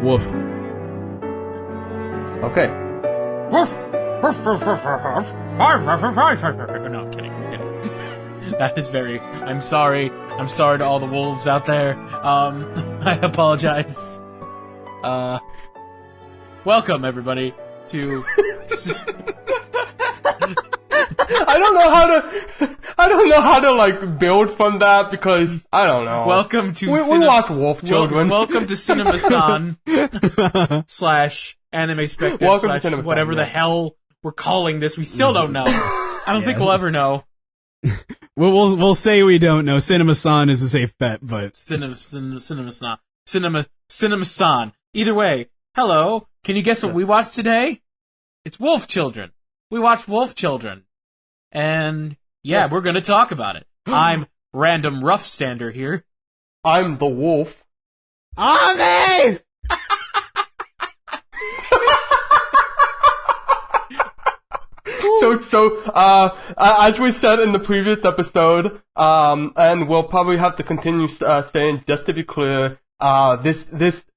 Woof. Okay. Woof! Woof, woof, woof, woof, woof. Woof, woof, woof, woof, woof. No, I'm kidding. That is very... I'm sorry. I'm sorry to all the wolves out there. I apologize. Welcome, everybody, to... I don't know how to like build from that because I don't know. Welcome to we watch Wolf Children. Welcome to Cinema-san slash Anime Spectre slash whatever the hell we're calling this. We still don't know. I don't think we'll ever know. We'll say we don't know. Cinema-san is a safe bet, but Cinema-san. Either way, hello. Can you guess what we watched today? It's Wolf Children. We watched Wolf Children. And yeah, we're gonna talk about it. I'm Random Roughstander here. I'm the wolf. Ame! As we said in the previous episode, and we'll probably have to continue saying, just to be clear, this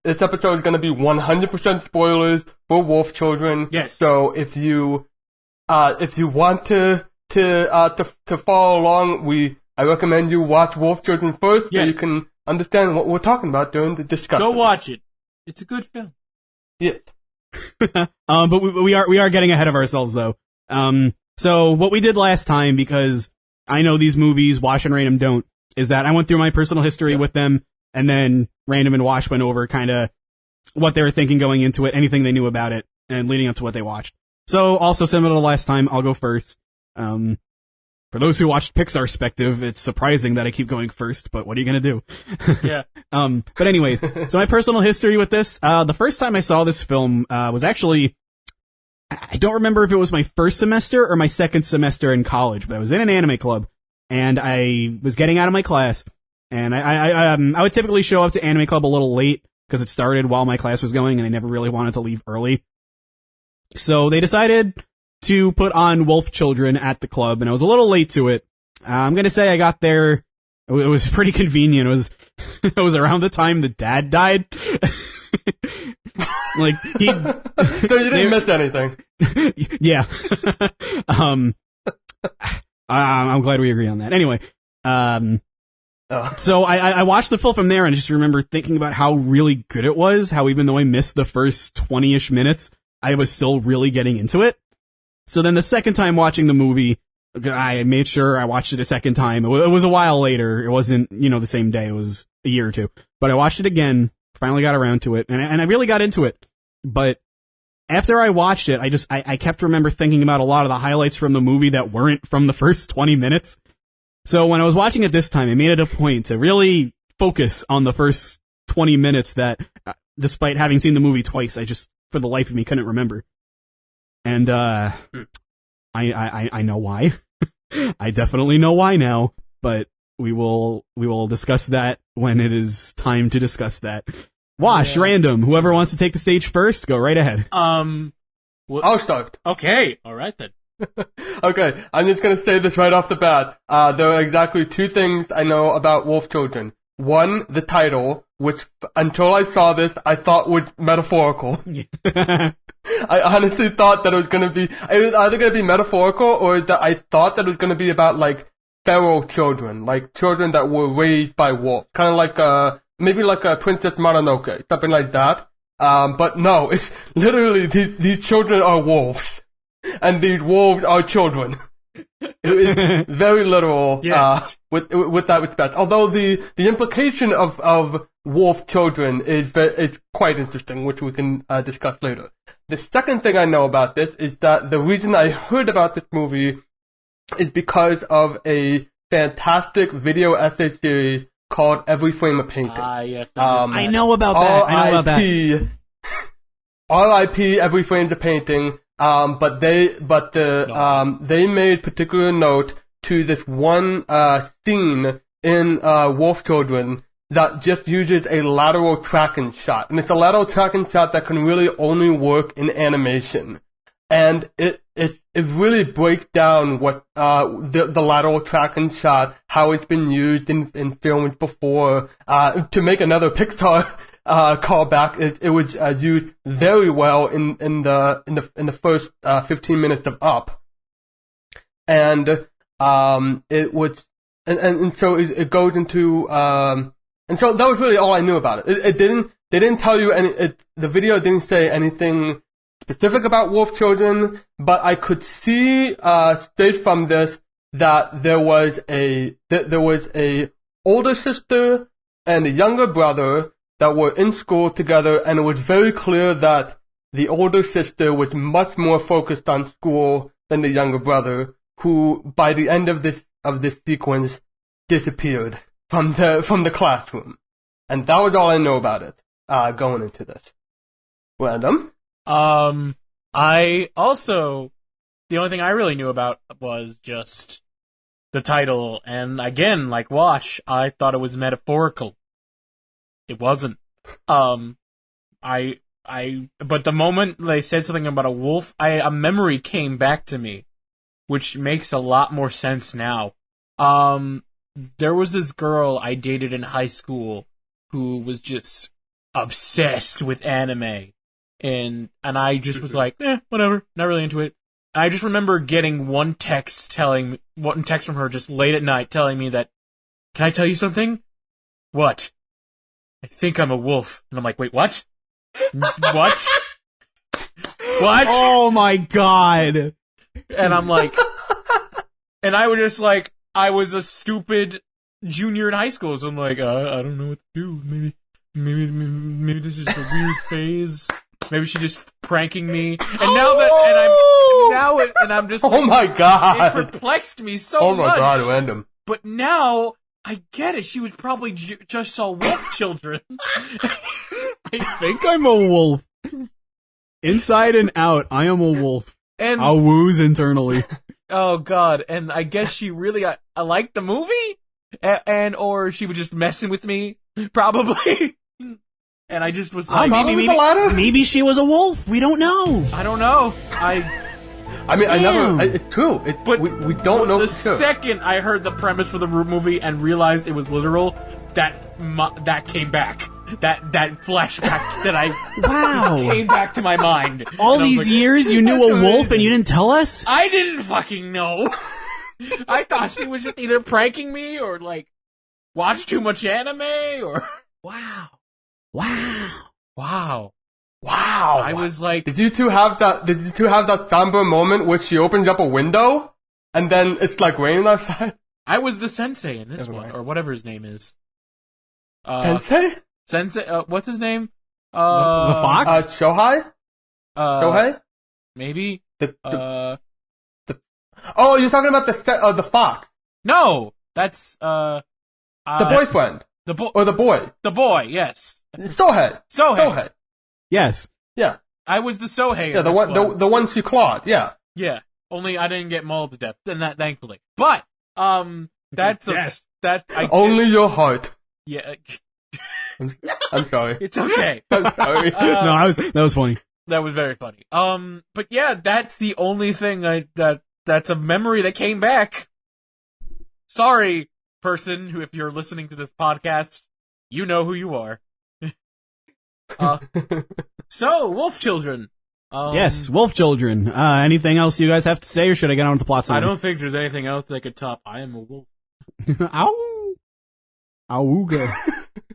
episode is going to be 100% spoilers for Wolf Children. Yes. So if you want to follow along, I recommend you watch Wolf Children first, so you can understand what we're talking about during the discussion. Go watch it. It's a good film. Yes. But we are getting ahead of ourselves though. So what we did last time, because I know these movies, Wash and Random don't, is that I went through my personal history with them, and then Random and Wash went over kinda what they were thinking going into it, anything they knew about it, and leading up to what they watched. So also similar to last time, I'll go first. For those who watched Pixarspective, it's surprising that I keep going first, but what are you gonna do? Yeah. But anyways, so my personal history with this, the first time I saw this film, was actually, I don't remember if it was my first semester or my second semester in college, but I was in an anime club, and I was getting out of my class, and I would typically show up to anime club a little late, because it started while my class was going, and I never really wanted to leave early. So they decided to put on Wolf Children at the club, and I was a little late to it. I'm gonna say I got there, it was pretty convenient. It was around the time the dad died. So you didn't miss anything. Yeah. I'm glad we agree on that. Anyway, so I watched the film from there and I just remember thinking about how really good it was, how even though I missed the first 20-ish minutes, I was still really getting into it. So then the second time watching the movie, I made sure I watched it a second time. It was a while later. It wasn't, the same day. It was a year or two. But I watched it again, finally got around to it, and I really got into it. But after I watched it, I kept remember thinking about a lot of the highlights from the movie that weren't from the first 20 minutes. So when I was watching it this time, I made it a point to really focus on the first 20 minutes that, despite having seen the movie twice, I just, for the life of me, couldn't remember. And, I know why. I definitely know why now, but we will discuss that when it is time to discuss that. Wash, Random, whoever wants to take the stage first, go right ahead. I'll start. Okay, alright then. Okay, I'm just gonna say this right off the bat. There are exactly two things I know about Wolf Children. One, the title, which until I saw this, I thought was metaphorical. I honestly thought that it was either gonna be metaphorical or that I thought that it was gonna be about like feral children, like children that were raised by wolves, kind of like maybe like a Princess Mononoke, something like that. But no, it's literally these children are wolves, and these wolves are children. It is very literal, yes. With that respect. Although the implication of wolf children is quite interesting, which we can discuss later. The second thing I know about this is that the reason I heard about this movie is because of a fantastic video essay series called Every Frame a Painting. Yes, I know about that. R.I.P. Every Frame's a Painting. But they made particular note to this one scene in Wolf Children that just uses a lateral tracking shot, and it's a lateral tracking shot that can really only work in animation, and it really breaks down what the lateral tracking shot, how it's been used in films before to make another Pixar callback. It was used very well in the first 15 minutes of Up, and it was and so it goes into and so that was really all I knew about it. They didn't tell you the video didn't say anything specific about wolf children, but I could see straight from this that there was a older sister and a younger brother that were in school together, and it was very clear that the older sister was much more focused on school than the younger brother, who by the end of this sequence disappeared from the classroom. And that was all I know about it going into this. Random? I also, the only thing I really knew about was just the title, and again, like Wash, I thought it was metaphorical. It wasn't. But the moment they said something about a wolf, a memory came back to me, which makes a lot more sense now. There was this girl I dated in high school who was just obsessed with anime. And I just was like, whatever, not really into it. And I just remember getting one text from her just late at night telling me that, can I tell you something? What? I think I'm a wolf. And I'm like, wait, what? What? What? Oh my god. And I'm like, and I was just like, I was a stupid junior in high school, so I'm like, I don't know what to do. Maybe this is a weird phase. Maybe she's just pranking me. And I'm just. Oh my god! It perplexed me so much. Oh my god, random. But now I get it. She was probably just saw wolf children. I think I'm a wolf. Inside and out, I am a wolf. And I'll wooze internally. Oh god! And I guess she really I liked the movie, or she was just messing with me, probably. And I just was like, maybe she was a wolf. We don't know. I don't know. It's true. But we don't know the for sure. second I heard the premise for the movie and realized it was literal, that came back. That flashback that came back to my mind. All these years you knew a wolf and you didn't tell us? I didn't fucking know. I thought she was just either pranking me or like watch too much anime or Wow. I was like, Did you two have that somber moment where she opens up a window and then it's like raining outside? I was the sensei in this one, or whatever his name is. Sensei? What's his name? The fox? Shohei? Shohei? Maybe. Oh, you're talking about the fox. No, that's the boyfriend. The boy. The boy, yes. Sohei. Yes. Yeah. I was the Sohei. Yeah, the one she clawed. Yeah. Yeah. Only I didn't get mauled to death, and that thankfully. But that's only your heart. Yeah. I'm sorry. It's okay. I'm sorry. No, that was funny. That was very funny. But yeah, that's the only thing that's a memory that came back. Sorry, person who, if you're listening to this podcast, you know who you are. So, wolf children. Yes, wolf children. Anything else you guys have to say, or should I get on with the plot summary? I don't think there's anything else that could top I am a wolf. Ow. Awooga.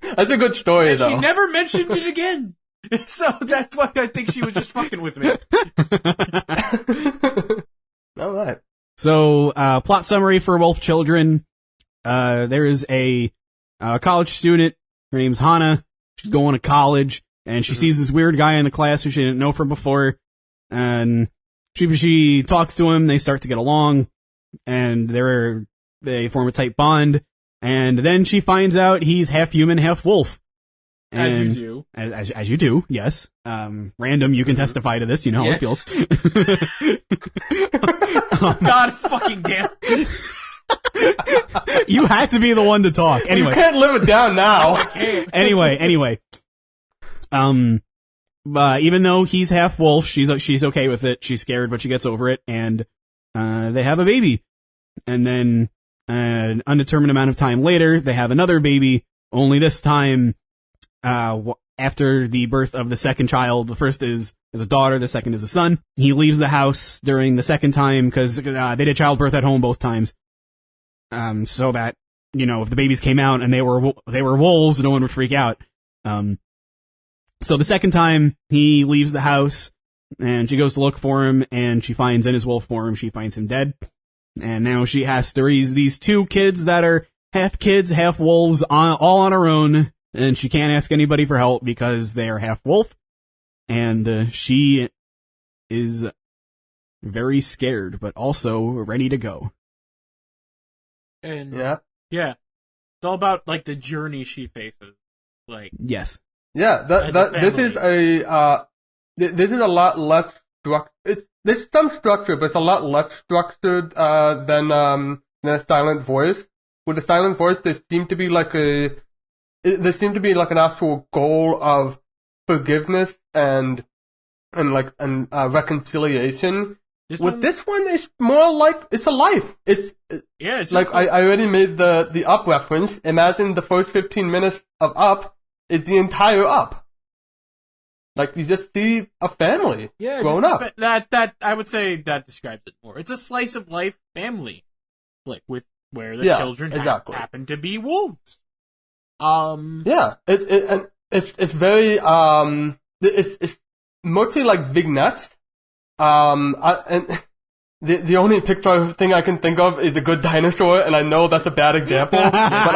That's a good story, and though. She never mentioned it again. So that's why I think she was just fucking with me. Alright. So, plot summary for wolf children. There is a college student. Her name's Hana. She's going to college, and she sees this weird guy in the class who she didn't know from before. And she talks to him. They start to get along, and they form a tight bond. And then she finds out he's half human, half wolf. And as you do. As you do, yes. Random, you can testify to this. You know how it feels. God fucking damn. You had to be the one to talk. Anyway. You can't live it down now. Anyway. Even though he's half wolf, she's okay with it. She's scared, but she gets over it. And, they have a baby. And then, an undetermined amount of time later, they have another baby. Only this time, after the birth of the second child. The first is a daughter, the second is a son. He leaves the house during the second time because they did childbirth at home both times. So that, if the babies came out and they were wolves, no one would freak out. So the second time he leaves the house and she goes to look for him and she finds in his wolf form, she finds him dead. And now she has to raise these two kids that are half kids, half wolves, all on her own. And she can't ask anybody for help because they are half wolf. And she is very scared, but also ready to go. And yeah, it's all about like the journey she faces. Like yes, yeah. This is a lot less structured. There's some structure, but it's a lot less structured than a silent voice. With a silent voice, there seemed to be like an actual goal of forgiveness and reconciliation. This one, it's more like it's a life. It's like I already made the Up reference. Imagine the first 15 minutes of Up is the entire Up. Like you just see a family grown up. That I would say that describes it more. It's a slice of life family, like with where the children happen to be wolves. It's very it's mostly like vignettes. And the only Pixar thing I can think of is A Good Dinosaur, and I know that's a bad example, but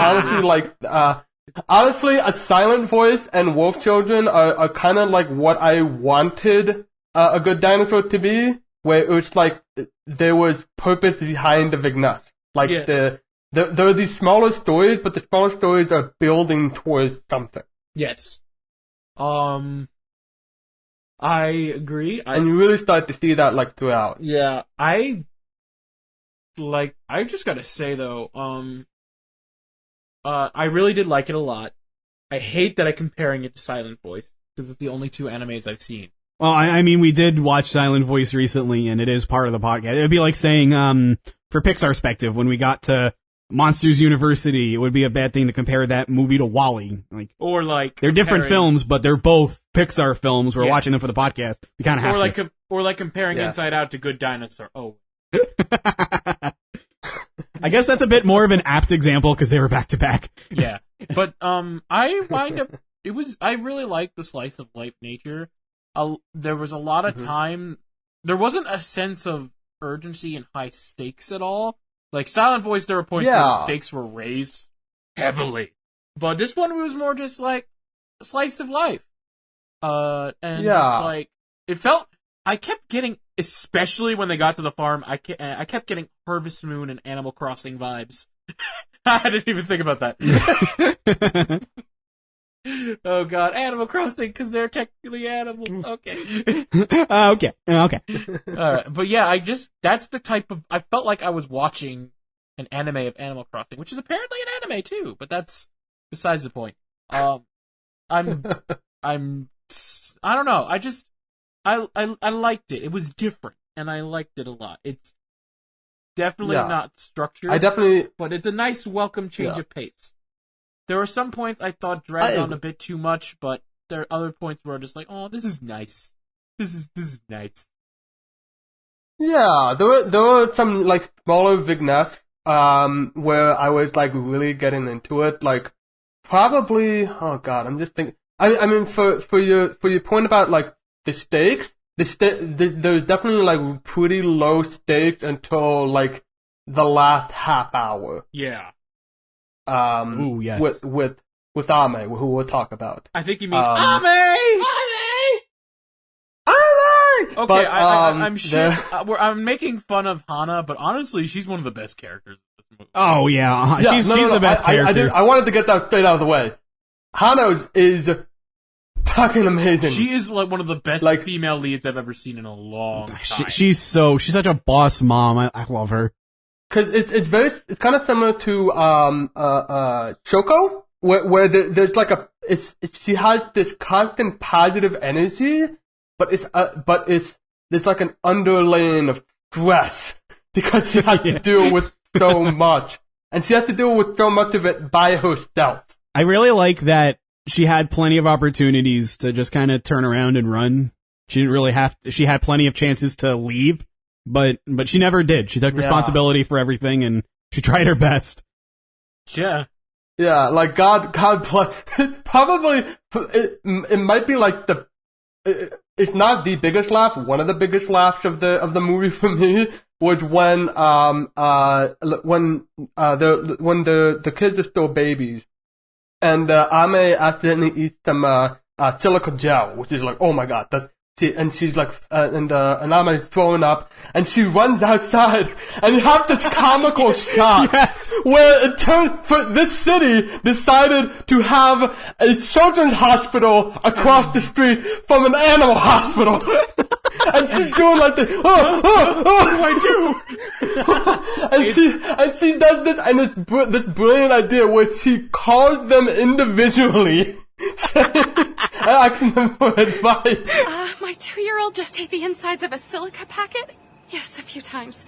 honestly, a silent voice and wolf children are kind of like what I wanted A Good Dinosaur to be, where it was like there was purpose behind the vignettes. Like there are these smaller stories, but the smaller stories are building towards something. Yes. I agree. And you really start to see that like throughout. Yeah, I just gotta say though, I really did like it a lot. I hate that I'm comparing it to Silent Voice, because it's the only two animes I've seen. Well, I mean, we did watch Silent Voice recently, and it is part of the podcast. It would be like saying, for Pixar's perspective, when we got to Monsters University, it would be a bad thing to compare that movie to WALL-E. They're different films, but they're both Pixar films. We're watching them for the podcast. We kind of have to. Or like comparing Inside Out to Good Dinosaur. Oh. I guess that's a bit more of an apt example because they were back to back. Yeah, but I really liked the slice of life nature. There was a lot of time. There wasn't a sense of urgency and high stakes at all. Like Silent Voice, there were points where the stakes were raised heavily, but this one was more just like a slice of life. Just like it felt. I kept getting, especially when they got to the farm, I kept getting Harvest Moon and Animal Crossing vibes. I didn't even think about that. Oh god, Animal Crossing, because they're technically animals. Okay. Okay. Alright, but yeah, that's the type of, I felt like I was watching an anime of Animal Crossing, which is apparently an anime too, but that's besides the point. I don't know, I liked it. It was different, and I liked it a lot. It's definitely not structured. But it's a nice, welcome change of pace. There were some points I thought dragged on a bit too much, but there are other points where I'm just like, oh, this is nice. This is nice. Yeah, there were some like smaller vignettes where I was like really getting into it. Like probably, oh god, I'm just thinking. I mean, for your point about like the stakes, there's definitely like pretty low stakes until like the last half hour. Yeah. Ooh, yes. With Ame, who we'll talk about. I think you mean Ame! Okay, but, I'm sure I'm making fun of Hana, but honestly, she's one of the best characters in this movie. Oh yeah, she's the best character. I wanted to get that straight out of the way. Hana is fucking amazing. She is like one of the best female leads I've ever seen in a long time. She's such a boss mom. I love her. Cause it's kind of similar to Choco, where there's like she has this constant positive energy, but there's like an underlaying of stress because she has to deal with so much, and she has to deal with so much of it by herself. I really like that she had plenty of opportunities to just kind of turn around and run. She didn't really have to, she had plenty of chances to leave, but she never did. She took responsibility for everything and she tried her best. Yeah. Yeah, like God probably, it might be like it's not the biggest laugh. One of the biggest laughs of the movie for me was when the kids are still babies, and Ame accidentally eats some silica gel, which is like, oh my god, and she's like, and Ame is throwing up, and she runs outside, and you have this comical shot where it turned, for this city decided to have a children's hospital across the street from an animal hospital. And she's doing like this, what do I do? and she does this, and it's this brilliant idea where she calls them individually. Asking them for advice. My 2-year-old just ate the insides of a silica packet? Yes, a few times.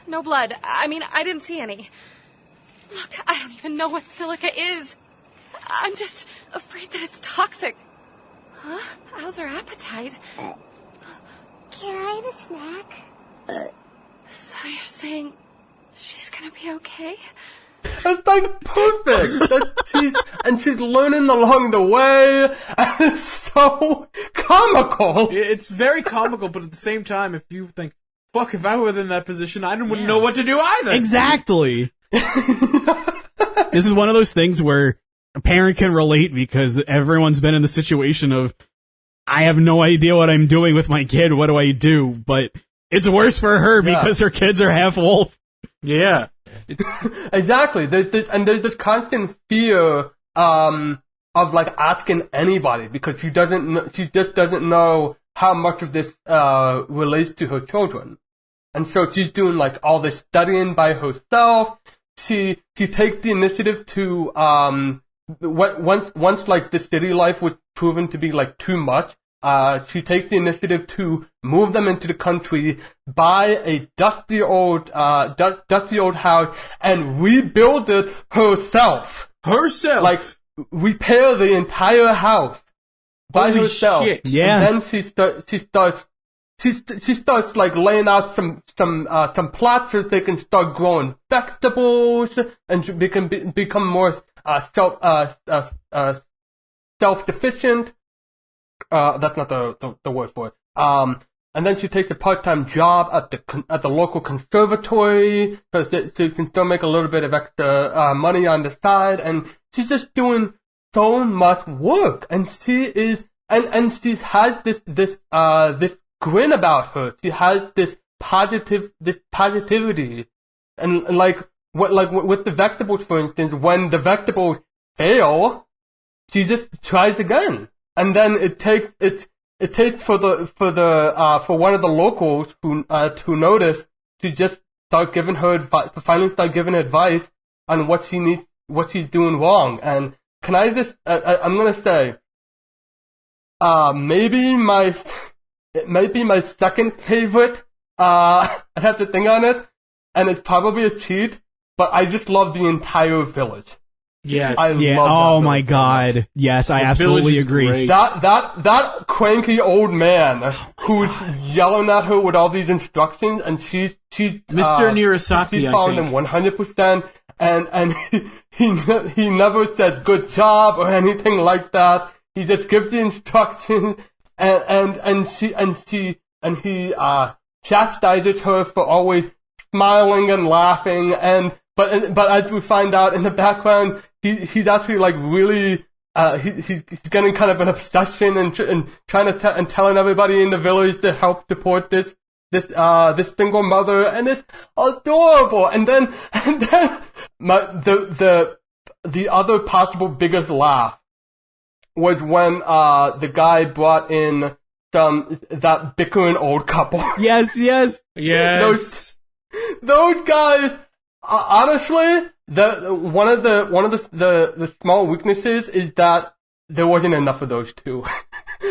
No blood. I mean, I didn't see any. Look, I don't even know what silica is. I'm just afraid that it's toxic. Huh? How's her appetite? Can I have a snack? So you're saying she's gonna be okay? It's like perfect. She's learning along the way. And it's so comical. It's very comical, but at the same time, if you think, fuck, if I were in that position, I wouldn't know what to do either. Exactly. This is one of those things where a parent can relate because everyone's been in the situation of, I have no idea what I'm doing with my kid. What do I do? But it's worse for her because her kids are half wolf. Yeah. Exactly. There's this constant fear of like asking anybody because she just doesn't know how much of this relates to her children, and so she's doing like all this studying by herself. She takes the initiative to once like the city life was proven to be like too much. She takes the initiative to move them into the country, buy a dusty old house, and rebuild it herself. Like, repair the entire house by herself. Shit. Yeah. And then she starts like laying out some plots so they can start growing vegetables and they can become more self-sufficient. That's not the word for it. And then she takes a part-time job at the local conservatory so she can still make a little bit of extra money on the side. And she's just doing so much work. And she has this grin about her. She has this positivity. And with the vegetables, for instance, when the vegetables fail, she just tries again. And then it takes for one of the locals who notice to just start giving her finally start giving advice on what she's doing wrong. And can I just I'm gonna say it might be my second favorite. I have to think on it, and it's probably a cheat, but I just love the entire village. Yes. Oh my god. Yes, I absolutely agree. Great. That cranky old man who's yelling at her with all these instructions, and she Mr. Nirasaki, she's I following think. them 100%, and he never says good job or anything like that. He just gives the instructions, and he chastises her for always smiling and laughing, but as we find out in the background, he's actually like really he's getting kind of an obsession and trying to and telling everybody in the village to help support this single mother, and it's adorable. And then the other possible biggest laugh was when the guy brought in that bickering old couple. Yes. Those guys. Honestly, one of the small weaknesses is that there wasn't enough of those two.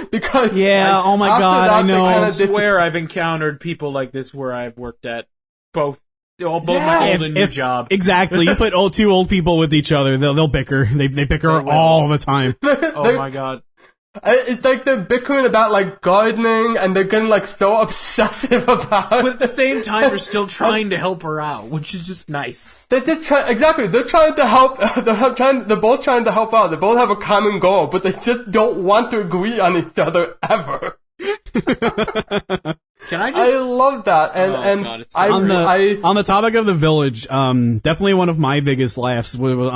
Because oh my god, I know. I swear I've encountered people like this where I've worked at both both my old and new job. Exactly. You put two old people with each other, they'll bicker. They bicker all the time. Oh my god. It's like they're bickering about like gardening, and they're getting like so obsessive about it. But at the same time, they're still trying to help her out, which is just nice. They're just exactly. They're trying to help. They're both trying to help out. They both have a common goal, but they just don't want to agree on each other ever. Can I just? I love that, and God, it's so on the topic of the village, definitely one of my biggest laughs was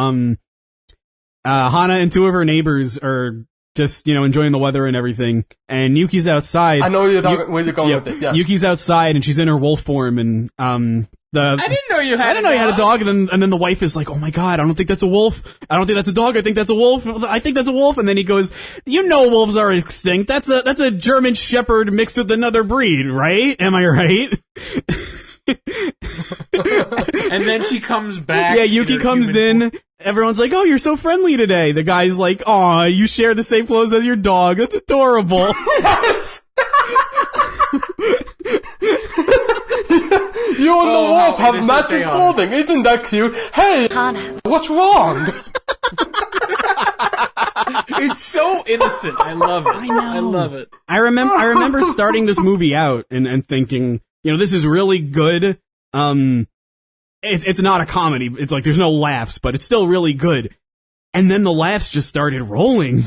Hana and two of her neighbors are just, enjoying the weather and everything. And Yuki's outside. I know where you're going with it. Yeah. Yuki's outside and she's in her wolf form and, I didn't know you had a dog. And then the wife is like, oh my god, I don't think that's a wolf. I don't think that's a dog. I think that's a wolf. I think that's a wolf. And then he goes, wolves are extinct. That's a German Shepherd mixed with another breed, right? Am I right? And then she comes back. Yeah, Yuki comes in. Everyone's like, oh, you're so friendly today. The guy's like, aw, you share the same clothes as your dog. That's adorable. Yes! You and the wolf have matching clothing. Isn't that cute? Hey, Hana. What's wrong? It's so innocent. I love it. I know. I love it. I remember starting this movie out and thinking, this is really good. It's not a comedy. It's like there's no laughs, but it's still really good. And then the laughs just started rolling.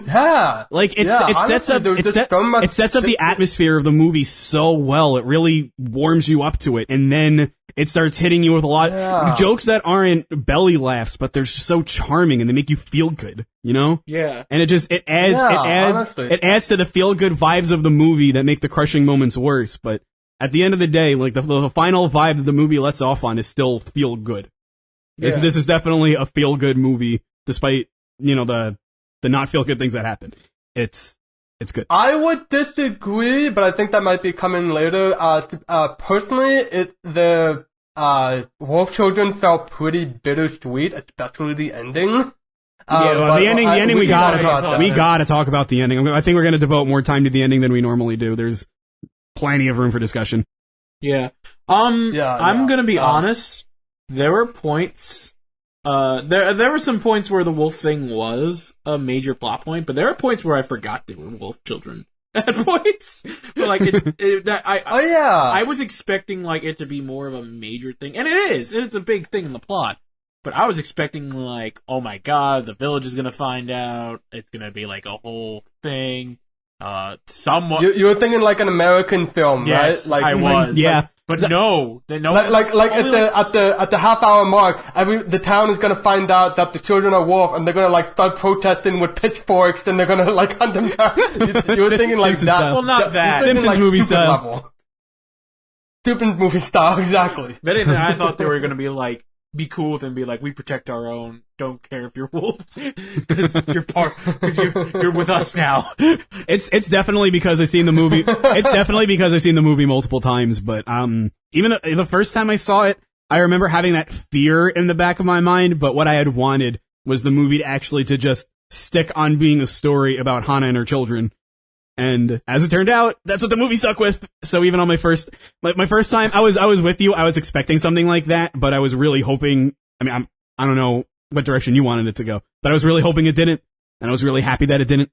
Yeah. Like it sets up the atmosphere of the movie so well. It really warms you up to it, and then it starts hitting you with a lot of jokes that aren't belly laughs, but they're so charming and they make you feel good. Yeah. And it adds to the feel good vibes of the movie that make the crushing moments worse. But at the end of the day, like the final vibe that the movie lets off on is still feel good. Yeah. This is definitely a feel good movie, despite the not feel good things that happen. It's good. I would disagree, but I think that might be coming later. Personally, the Wolf Children felt pretty bittersweet, especially the ending. The ending we gotta talk about the ending. I think we're gonna devote more time to the ending than we normally do. There's plenty of room for discussion. Yeah. I'm gonna be honest. There were points. There were some points where the wolf thing was a major plot point, but there are points where I forgot they were wolf children. At points, but I was expecting it to be more of a major thing, and it is. It's a big thing in the plot. But I was expecting oh my god, the village is gonna find out. It's gonna be a whole thing. Somewhat. You were thinking an American film, yes, right? I was. Yeah. But no, at the half-hour mark, the town is gonna find out that the children are wolf, and they're gonna start protesting with pitchforks, and they're gonna hunt them down. You were thinking Simpsons that. Style. Well, not that. Simpsons movie style. Level. Stupid movie style, exactly. If anything, I thought they were gonna be cool with them, be we protect our own. Don't care if you're wolves, because you're with us now. It's definitely because I've seen the movie. It's definitely because I've seen the movie multiple times. But even the first time I saw it, I remember having that fear in the back of my mind. But what I had wanted was the movie to just stick on being a story about Hana and her children. And as it turned out, that's what the movie stuck with. So even on my first time, I was with you. I was expecting something like that, but I was really hoping. I don't know what direction you wanted it to go, but I was really hoping it didn't, and I was really happy that it didn't.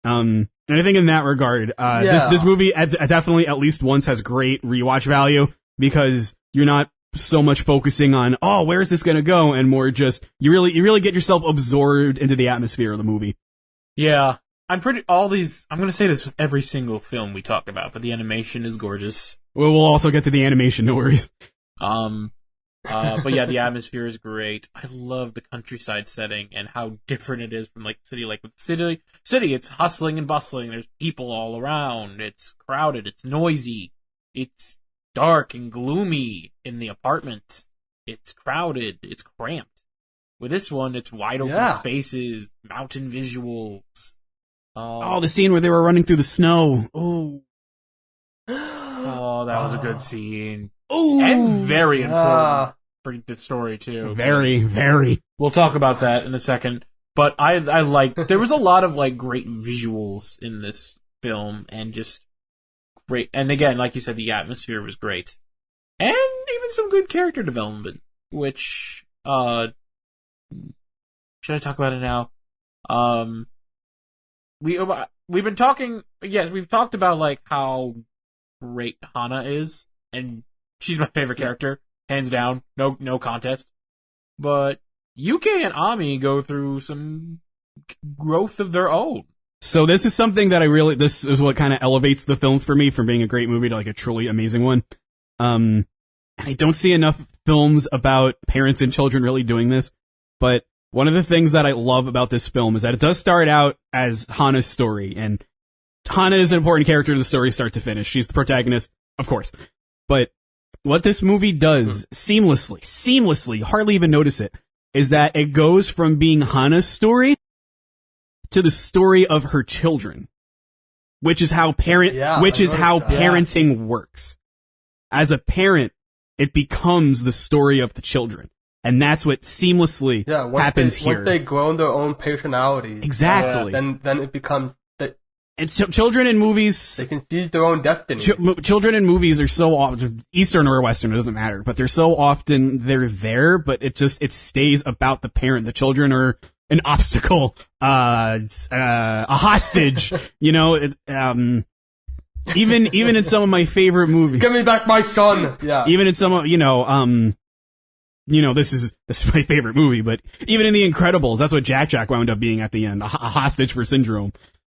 And I think in that regard, this movie definitely at least once has great rewatch value because you're not so much focusing on where is this gonna go, and more just you really get yourself absorbed into the atmosphere of the movie. Yeah. I'm going to say this with every single film we talk about, but the animation is gorgeous. We'll also get to the animation, no worries. But yeah, the atmosphere is great. I love the countryside setting and how different it is from city. With city, it's hustling and bustling. There's people all around. It's crowded. It's noisy. It's dark and gloomy in the apartment. It's crowded. It's cramped. With this one, it's wide open spaces, mountain visuals. The scene where they were running through the snow. Oh, that was a good scene. Oh, and very important for the story too. Very, very. We'll talk about that in a second. But I there was a lot of great visuals in this film and just great. And again, like you said, the atmosphere was great. And even some good character development, which, should I talk about it now? We've been talking, yes, we've talked about, like, how great Hana is, and she's my favorite character, hands down, no contest. But Yuki and Ame go through some growth of their own. So this is something that this is what kind of elevates the film for me from being a great movie to like a truly amazing one. And I don't see enough films about parents and children really doing this, but one of the things that I love about this film is that it does start out as Hana's story, and Hana is an important character in the story start to finish. She's the protagonist, of course. But what this movie does seamlessly, hardly even notice it, is that it goes from being Hana's story to the story of her children, which is how parenting works. As a parent, it becomes the story of the children. And that's what seamlessly happens here. Once they grow their own personalities. Exactly. Then it becomes that. And so children in movies, they can seize their own destiny. Children in movies are so often, Eastern or Western, it doesn't matter, but they're so often, they're there, but it stays about the parent. The children are an obstacle, a hostage, even in some of my favorite movies. Give me back my son! Yeah. Even in some of, this is my favorite movie, but even in The Incredibles, that's what Jack wound up being at the end, a hostage for Syndrome.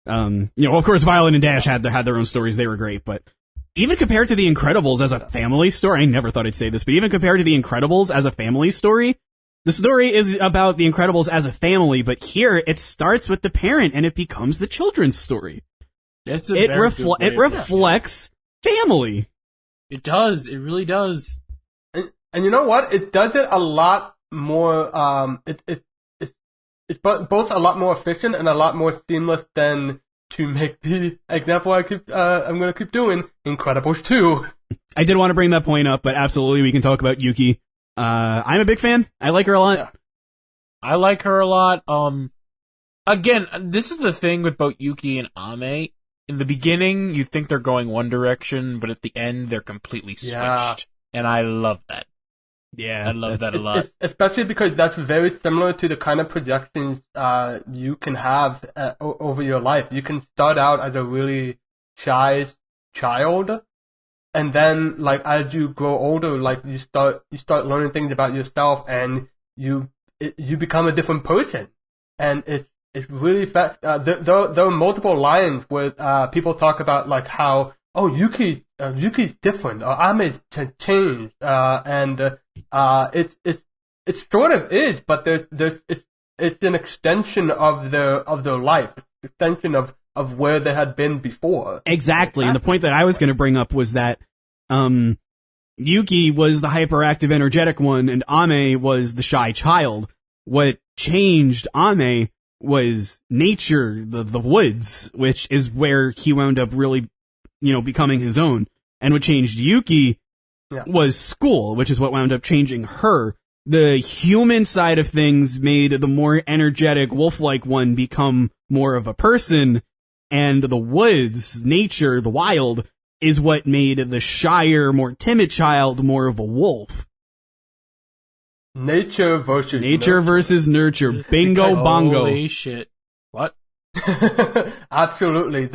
Of course, Violet and Dash had their own stories, they were great, but even compared to The Incredibles as a family story, I never thought I'd say this, but even compared to The Incredibles as a family story, the story is about The Incredibles as a family, but here it starts with the parent and it becomes the children's story. It reflects family. It does. It really does. And you know what? It does it a lot more. It's both a lot more efficient and a lot more seamless than to make the example I'm going to keep doing, Incredibles 2. I did want to bring that point up, but absolutely we can talk about Yuki. I'm a big fan. I like her a lot. Yeah. I like her a lot. Again, this is the thing with both Yuki and Ame. In the beginning, you think they're going one direction, but at the end, they're completely switched. Yeah. And I love that. Yeah. I love that a lot. Especially because that's very similar to the kind of projections you can have over your life. You can start out as a really shy child, and then, like, as you grow older, like, you start learning things about yourself, and you become a different person. And it's really there are multiple lines where people talk about, like, how, oh, Yuki's different, or Ame's changed, and it sort of is, but it's an extension of their life, it's an extension of where they had been before. Exactly. And the point that I was going to bring up was that Yuki was the hyperactive, energetic one, and Ame was the shy child. What changed Ame was nature, the woods, which is where he wound up really, becoming his own. And what changed Yuki was school, which is what wound up changing her. The human side of things made the more energetic, wolf-like one become more of a person, and the woods, nature, the wild, is what made the shyer, more timid child more of a wolf. Nature versus nurture. Bingo bongo. Holy shit. What? Absolutely.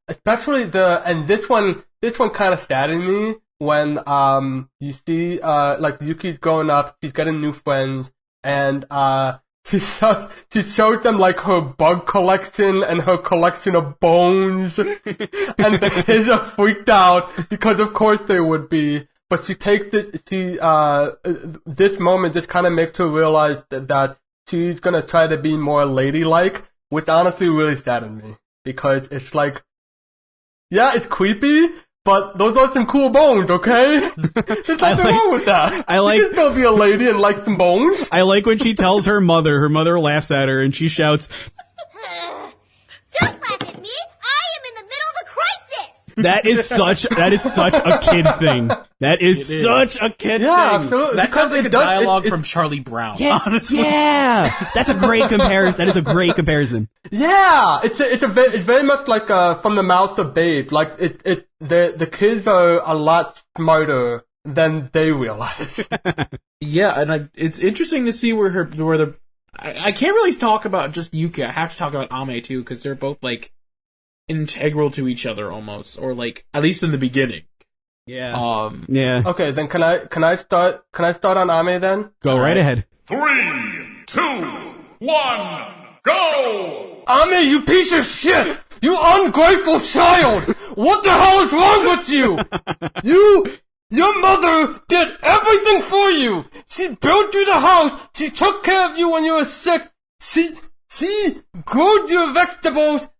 Especially and this one kind of saddened me when, you see, like, Yuki's growing up, she's getting new friends, and, she showed them, like, her bug collection and her collection of bones, and the kids are freaked out, because of course they would be. But she takes this moment just kind of makes her realize that she's gonna try to be more ladylike, which honestly really saddened me. Because it's like, yeah, it's creepy, but those are some cool bones, okay? There's nothing wrong with that. You can still be a lady and like some bones. I like when she tells her mother laughs at her, and she shouts, "Don't laugh at me! I am in the middle of a crisis!" That is such a kid thing. That is such a kid thing. Yeah, absolutely. That sounds like a dialogue from Charlie Brown, honestly. Yeah. That's a great comparison. That is a great comparison. Yeah. It's very much like, from the mouth of Babe. Like, the kids are a lot smarter than they realize. Yeah, and it's interesting to see where I can't really talk about just Yuki. I have to talk about Ame too, because they're both like integral to each other almost, or like at least in the beginning. Yeah. Okay, then can I start on Ame then? Go right ahead. 3, 2, 1, go! Ame, you piece of shit! You ungrateful child! What the hell is wrong with you? Your mother did everything for you! She built you the house, she took care of you when you were sick, she grew your vegetables,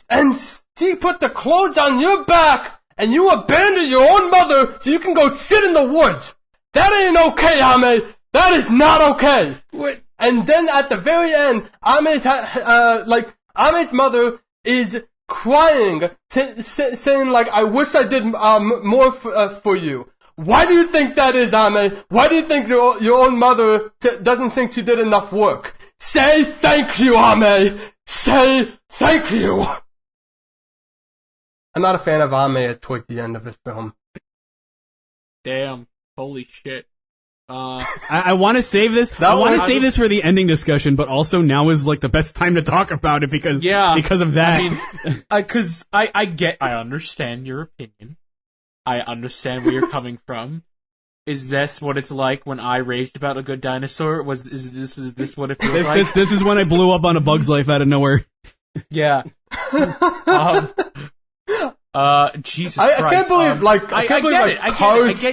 and she put the clothes on your back, and you abandoned your own mother so you can go sit in the woods! That ain't okay, Ame! That is not okay! What? And then at the very end, Ame's mother is crying, saying like, I wish I did more for you. Why do you think that is, Ame? Why do you think your own mother doesn't think she did enough work? Say thank you, Ame! Say thank you! I'm not a fan of Ame towards the end of this film. Damn. Holy shit. I want to save this. I want to save this for the ending discussion, but also now is like the best time to talk about it because of that. I mean, because I understand your opinion. I understand where you're coming from. Is this what it's like when I raged about a good dinosaur? Is this what it feels like? This is when I blew up on A Bug's Life out of nowhere. Yeah. Jesus I Christ. can't believe,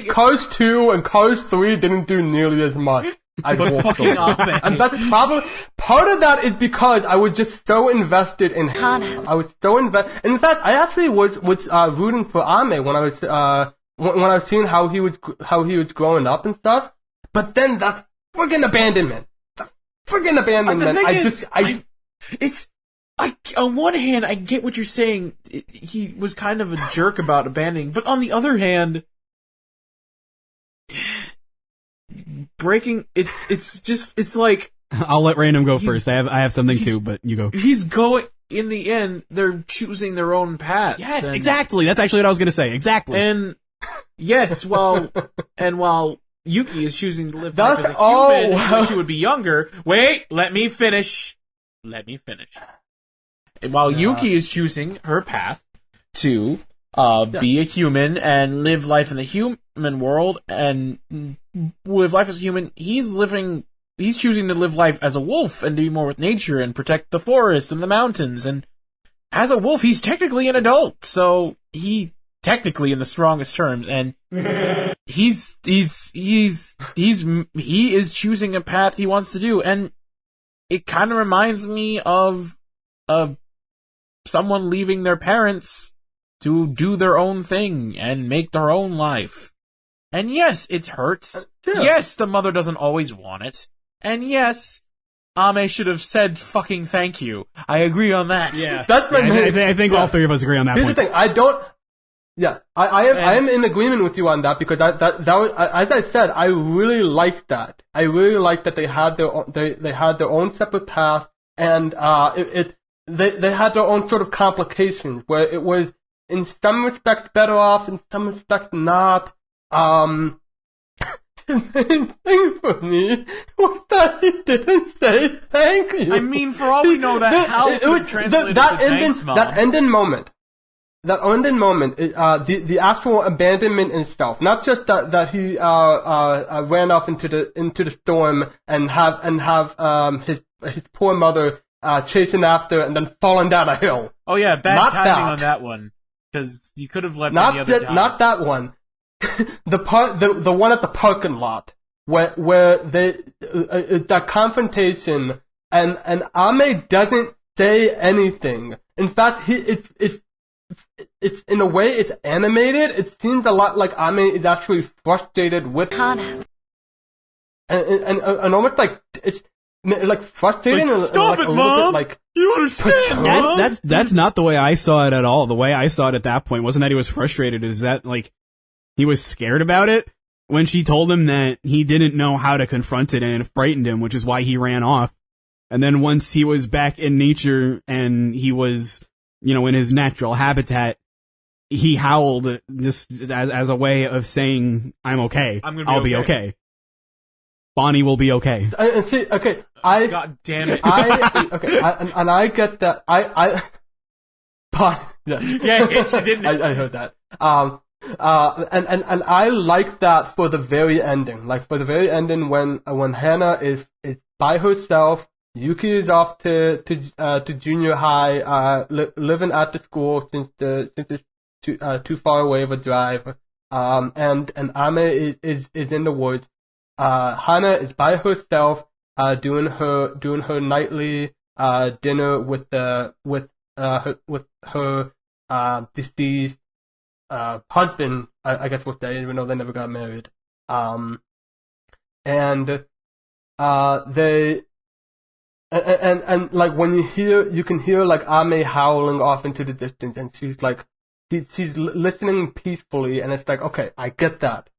Cars 2 and Cars 3 didn't do nearly as much. But fucking Ame. And that's probably, part of that is because I was just so invested in Hana. I was so invested. In fact, I actually was rooting for Ame when I was seeing how he was growing up and stuff. But then that's friggin' abandonment. On one hand, I get what you're saying. He was kind of a jerk about abandoning, but on the other hand, it's like I'll let Random go first. I have something too, but you go. He's going. In the end, they're choosing their own paths. Yes, exactly. That's actually what I was going to say. Exactly. And yes, while Yuki is choosing to live life as a human, and wish she would be younger. Wait, let me finish. And while Yuki is choosing her path to be a human and live life in the human world and live life as a human, he's choosing to live life as a wolf and to be more with nature and protect the forests and the mountains. And as a wolf, he's technically an adult, so technically in the strongest terms, and he is choosing a path he wants to do, and it kind of reminds me of someone leaving their parents to do their own thing and make their own life. And yes, it hurts. Yeah. Yes, the mother doesn't always want it. And yes, Ame should have said fucking thank you. I agree on that. Yeah. That's my I think all three of us agree on that Here's point. the thing, I am in agreement with you on that because that was, as I said, I really liked that. I really liked that they had their own separate path, and they had their own sort of complications where it was in some respect better off, in some respect not. The main thing for me was that he didn't say thank you. I mean, for all we know, that could translate to thanks, Mom. That ending moment, the actual abandonment itself, not just that he ran off into the storm and have his poor mother chasing after and then falling down a hill. Oh yeah, bad timing on that one, because you could have left any other time. Not that one. the one at the parking lot where that confrontation and Ame doesn't say anything. In fact, it's in a way it's animated. It seems a lot like Ame is actually frustrated with Hana. And almost like it's like frustrating. Like, stop and, like, it, a little Mom! Bit, like, You understand? That's not the way I saw it at all. The way I saw it at that point wasn't that he was frustrated. Is that like he was scared about it when she told him that he didn't know how to confront it and it frightened him, which is why he ran off. And then once he was back in nature and he was, in his natural habitat, he howled just as a way of saying, I'm okay. I'll be okay. Bonnie will be okay. And see, okay, God damn it. And I get that. Yes. Yeah, she didn't. I heard that. And I like that for the very ending. Like for the very ending when Hana is by herself, Yuki is off to junior high, living at the school since it's too far away of a drive. And Ame is in the woods. Hana is by herself, doing her nightly dinner with her deceased husband. I guess we'll say, even though they never got married. And like when you can hear like Ame howling off into the distance, and she's like, she's listening peacefully, and it's like, okay, I get that.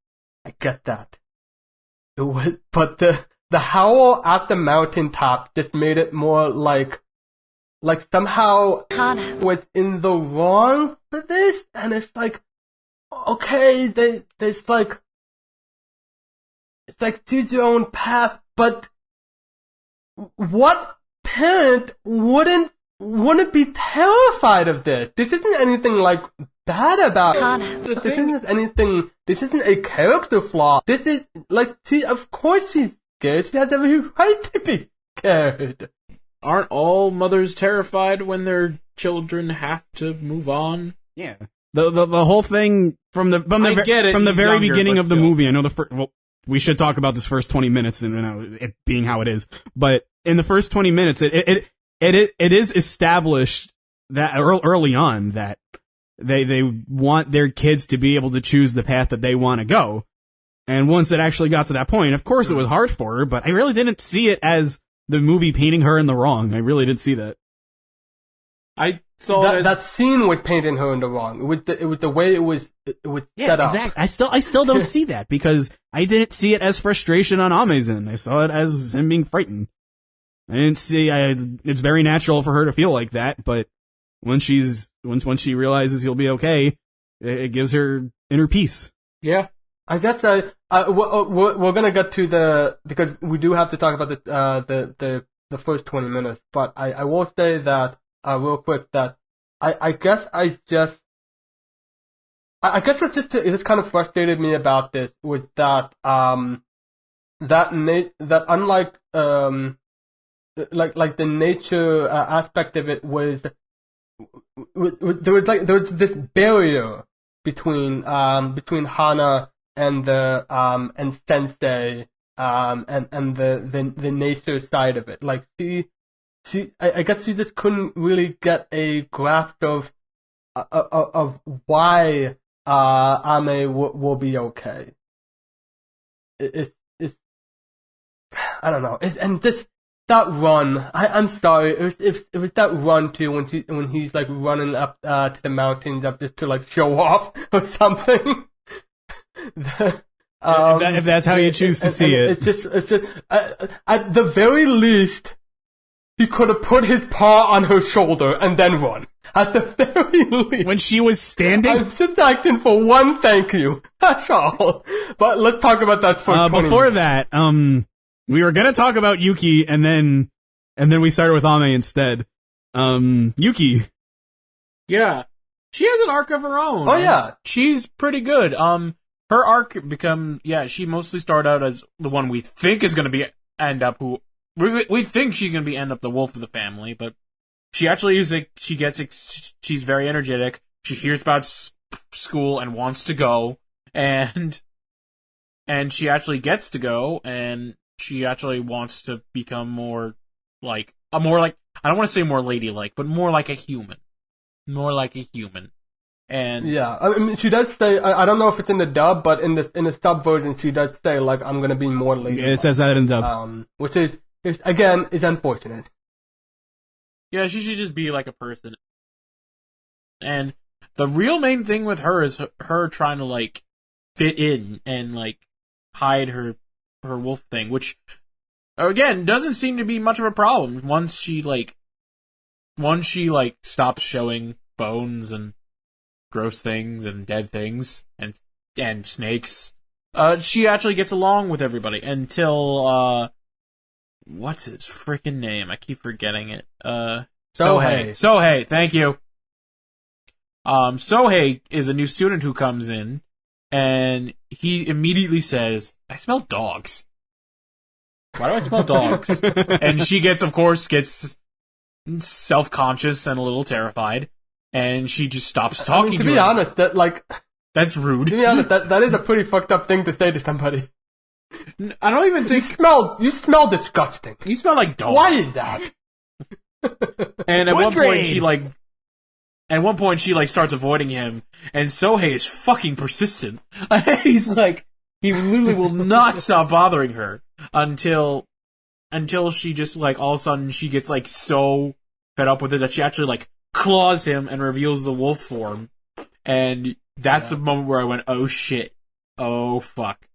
But the howl at the mountaintop just made it more like somehow Hana was in the wrong for this, and it's like, okay, it's like choose your own path, but what parent wouldn't be terrified of this? This isn't anything like bad about Hana. This isn't anything. This isn't a character flaw. This is like of course she's scared. She has every right to be scared. Aren't all mothers terrified when their children have to move on? Yeah. The whole thing from the very beginning of the movie. I know we should talk about this first 20 minutes and it being how it is. But in the first 20 minutes, it is established that early on that they want their kids to be able to choose the path that they want to go. And once it actually got to that point, of course it was hard for her, but I really didn't see it as the movie painting her in the wrong. I really didn't see that. I saw that scene with painting her in the wrong. It was the way it was set up. Exactly. I still don't see that because I didn't see it as frustration on Ame's end. I saw it as him being frightened. I didn't see. It's very natural for her to feel like that, but when she realizes he'll be okay, it gives her inner peace. Yeah. I guess we're gonna get to because we do have to talk about the first 20 minutes, but I will say that real quick that I guess what just kind of frustrated me about this was that that unlike like the nature aspect of it was there was this barrier between Hana and and Sensei and the nature side of it. Like I guess she just couldn't really get a grasp of why Ame will be okay. It's I don't know. That run, I'm sorry. It was that run too when he's like running up to the mountains up just to like show off or something. If that's how you choose to see it, it's just at the very least, he could have put his paw on her shoulder and then run. At the very least, when she was standing, I'm just acting for one thank you. That's all. But let's talk about that for 20 before minutes. that. We were gonna talk about Yuki, and then we started with Ame instead. Yuki. Yeah. She has an arc of her own. Oh, yeah. She's pretty good. Her arc she mostly started out as the one we think is gonna be we think she's gonna be end up the wolf of the family, but she actually is she's very energetic. She hears about school and wants to go, and she actually gets to go, and she actually wants to become more like I don't want to say more ladylike, but more like a human. And yeah, I mean, she does say, I don't know if it's in the dub, but in the sub version, she does say like, I'm gonna be more ladylike. Yeah, it says that in the dub. Which is again unfortunate. Yeah, she should just be like a person. And the real main thing with her is her trying to like fit in and like hide her wolf thing, which again doesn't seem to be much of a problem once she stops showing bones and gross things and dead things and snakes. She actually gets along with everybody until what's his freaking name? I keep forgetting it. Sohei, thank you. Sohei is a new student who comes in, and he immediately says, "I smell dogs. Why do I smell dogs?" And she gets self-conscious and a little terrified, and she just stops talking to be honest, that's rude. To be honest, that is a pretty fucked up thing to say to somebody. I don't even think You smell disgusting. you smell like dogs. Why is that? And at one point she starts avoiding him, and Sohei is fucking persistent. He's like, he literally will not stop bothering her until she just all of a sudden she gets so fed up with it that she actually claws him and reveals the wolf form. And that's the moment where I went, oh shit. Oh fuck.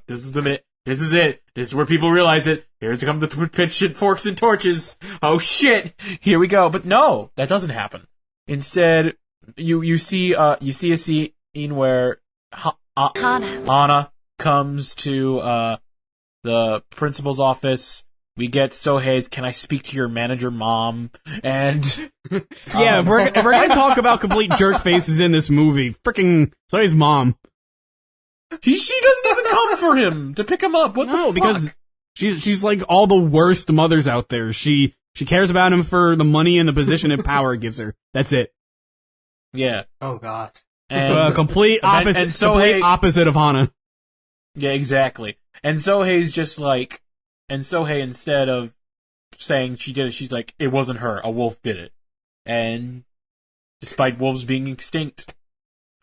This is it. This is where people realize it. Here come the pitch forks and torches. Oh shit. Here we go. But no, that doesn't happen. Instead, you see a scene where Hana comes to the principal's office. We get Sohei's "Can I speak to your manager, mom?" And yeah, if we're gonna talk about complete jerk faces in this movie, freaking Sohei's mom. She doesn't even come for him to pick him up. What the fuck? Because she's like all the worst mothers out there. She cares about him for the money and the position and power it gives her. That's it. Yeah. Oh gosh. And complete opposite. And Sohei, complete opposite of Hana. Yeah, exactly. And Sohei's just and Sohei, instead of saying she did it, she's like, it wasn't her. A wolf did it. And despite wolves being extinct,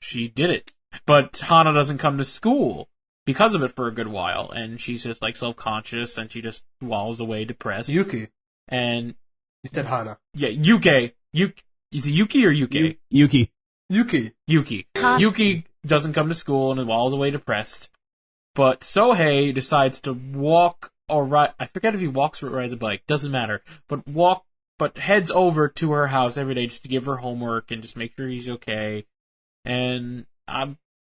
she did it. But Hana doesn't come to school because of it for a good while, and she's just self-conscious, and she just wallows away depressed. Yuki. And you said Hana. Yeah, Yuki. Is it Yuki or Yuki? Yuki. Yuki doesn't come to school and wallows away depressed. But Sohei decides to walk or ride. I forget if he walks or rides a bike. Doesn't matter. But heads over to her house every day just to give her homework and just make sure he's okay. And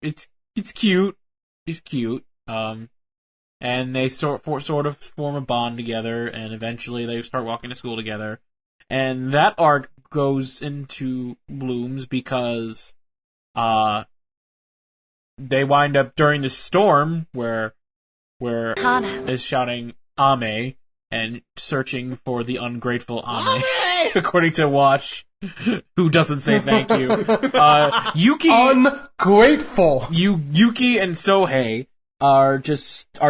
it's cute. He's cute. And they sort of form a bond together, and eventually they start walking to school together. And that arc goes into blooms because they wind up during the storm where Hana is shouting Ame and searching for the ungrateful Ame. According to Wash, who doesn't say thank you. Yuki ungrateful. Yuki and Sohei are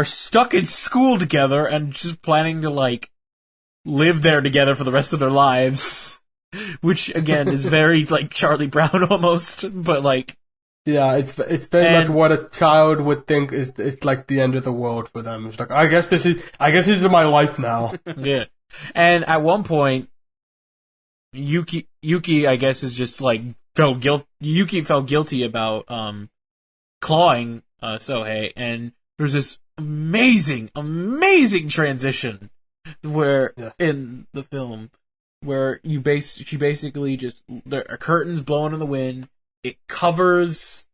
stuck in school together and just planning to live there together for the rest of their lives. Which again is very Charlie Brown almost, but yeah, it's very much what a child would think is the end of the world for them. It's I guess this is my life now. Yeah. And at one point Yuki I guess is just Yuki felt guilty about clawing Sohei, and there's this amazing transition where in the film where she basically just there are curtains blowing in the wind. It covers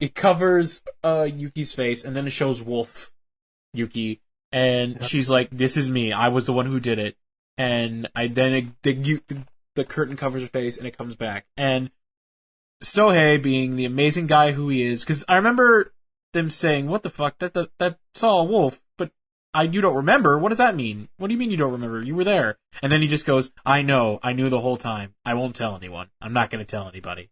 Yuki's face, and then it shows Wolf Yuki, and she's like, "This is me. I was the one who did it." And the curtain covers her face, and it comes back. And Sohei, being the amazing guy who he is, because I remember them saying, "What the fuck? That's all a wolf." But you don't remember. What does that mean? What do you mean you don't remember? You were there. And then he just goes, "I know. I knew the whole time. I won't tell anyone. I'm not going to tell anybody."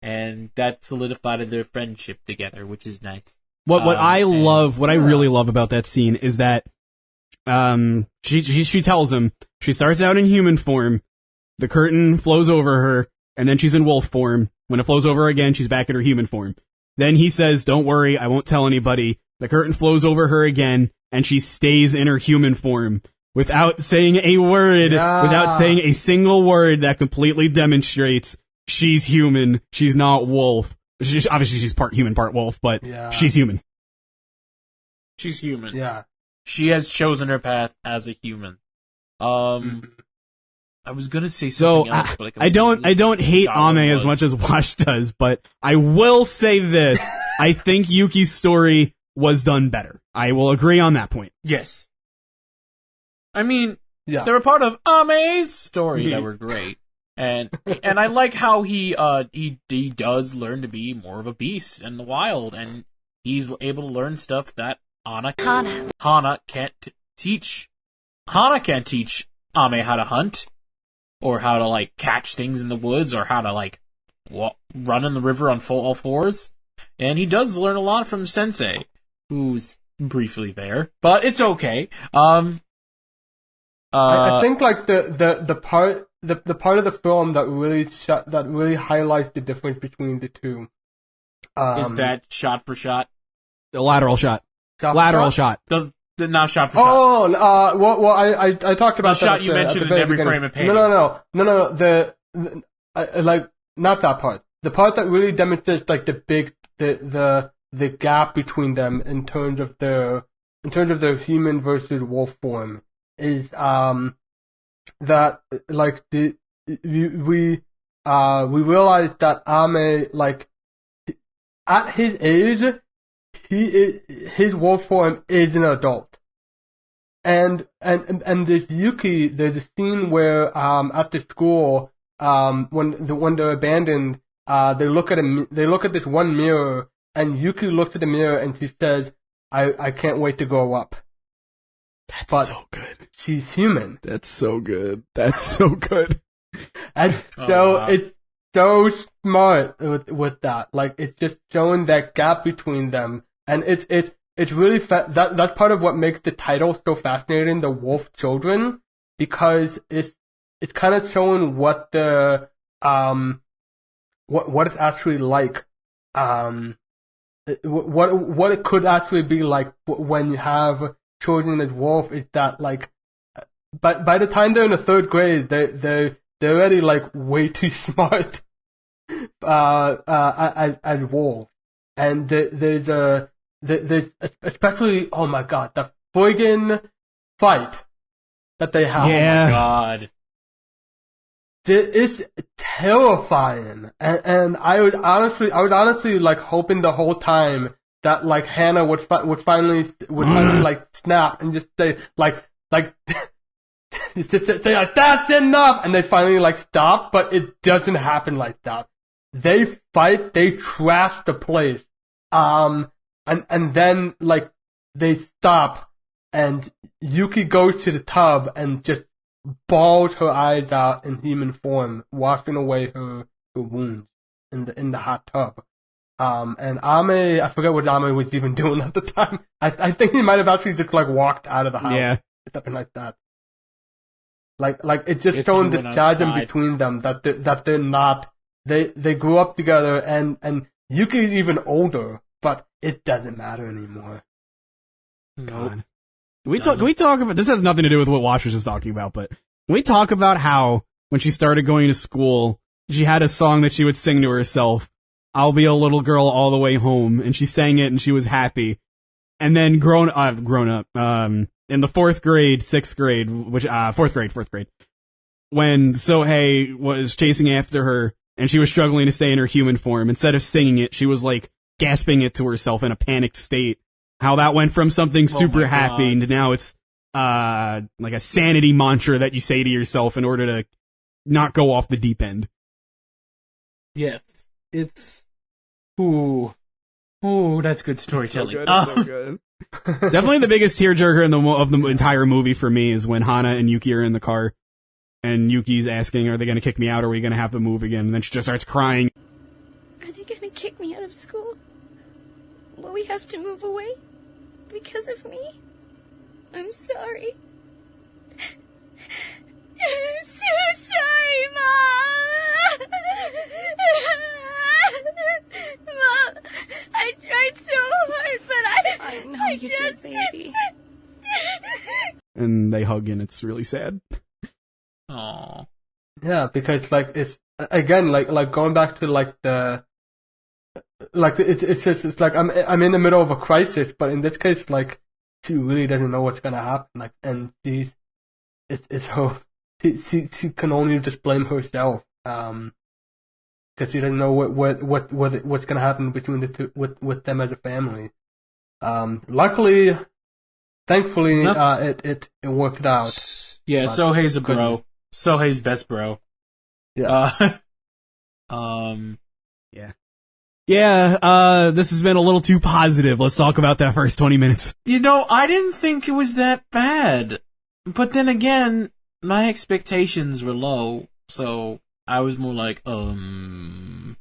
And that solidified their friendship together, which is nice. What I really love about that scene is that she tells him she starts out in human form, the curtain flows over her, and then she's in wolf form. When it flows over again, she's back in her human form. Then he says, "Don't worry, I won't tell anybody." The curtain flows over her again, and she stays in her human form without saying a word, without saying a single word that completely demonstrates she's human. She's not wolf. Obviously, she's part human, part wolf, but she's human. She's human. Yeah. She has chosen her path as a human. I was gonna say So something else, but I don't hate forgot what Ame it as much was. as Wash does, but I will say this: I think Yuki's story was done better. I will agree on that point. Yes. I mean, Yeah. they're a part of Ame's story that were great. And I like how he does learn to be more of a beast in the wild, and he's able to learn stuff that Hana can't teach. Hana can't teach Ame how to hunt, or how to like catch things in the woods, or how to like run in the river on all fours. And he does learn a lot from Sensei, who's briefly there, but it's okay. I think like the part of the film that really highlights the difference between the two Is that shot for shot? The lateral shot. Lateral shot. The not shot for shot. Oh, well, I talked about The shot you mentioned in every frame of painting. No. Like not that part. The part that really demonstrates like the gap between them in terms of their human versus wolf form is that like we realize that Ame, like at his age, his wolf form is an adult. And there's Yuki. There's a scene where at the school when they're abandoned, they look at this one mirror, and Yuki looks at the mirror and she says, "I can't wait to grow up." That's so good. She's human. That's so good. That's so good. And so it's so smart with that. Like it's just showing that gap between them, and it's really that's part of what makes the title so fascinating, The Wolf Children, because it's kind of showing what the what it's actually like, what it could actually be like when you have children as wolf. Is that like by the time they're in the third grade, they're already like way too smart as wolves. And there's especially, oh my god, the friggin' fight that they have. Yeah. Oh my god. It's terrifying, and I was honestly like hoping the whole time that like Hana would finally like snap and just say like just say like that's enough, and they finally like stop, but it doesn't happen like that. They fight, they trash the place, and then like they stop, and Yuki goes to the tub and just bawls her eyes out in human form, washing away her wounds in the hot tub. And Ame, I forget what Ame was even doing at the time. I think he might have actually just like walked out of the house. Yeah. Something like that. Like it's just showing this chasm between them that they're not, they grew up together, and Yuki's even older, but it doesn't matter anymore. God. Can we talk about, this has nothing to do with what Wash was just talking about, but can we talk about how when she started going to school, she had a song that she would sing to herself, "I'll be a little girl all the way home," and she sang it and she was happy. And then grown up, in the fourth grade, fourth grade, when Sohei was chasing after her and she was struggling to stay in her human form, instead of singing it, she was like gasping it to herself in a panicked state. How that went from something super happy to now it's like a sanity mantra that you say to yourself in order to not go off the deep end. Yes. It's ooh, that's good storytelling. So good. Definitely the biggest tearjerker of the entire movie for me is when Hana and Yuki are in the car, and Yuki's asking, "Are they going to kick me out? Or are we going to have to move again?" And then she just starts crying. Are they gonna kick me out of school? Will we have to move away? Because of me? I'm sorry. I'm so sorry, Mom! Mom, I tried so hard, but I know you just did, baby. And they hug, and it's really sad. Aww. Yeah, because like it's again like going back to like the like it's like I'm in the middle of a crisis, but in this case like she really doesn't know what's gonna happen, like, and it's her she can only just blame herself, because she doesn't know what's gonna happen between the two, with them as a family. Luckily, thankfully, it worked out. Yeah, But Sohei's a bro. couldn't. Sohei's best bro. Yeah. Yeah, this has been a little too positive. Let's talk about that first 20 minutes. I didn't think it was that bad. But then again, my expectations were low, so I was more like, The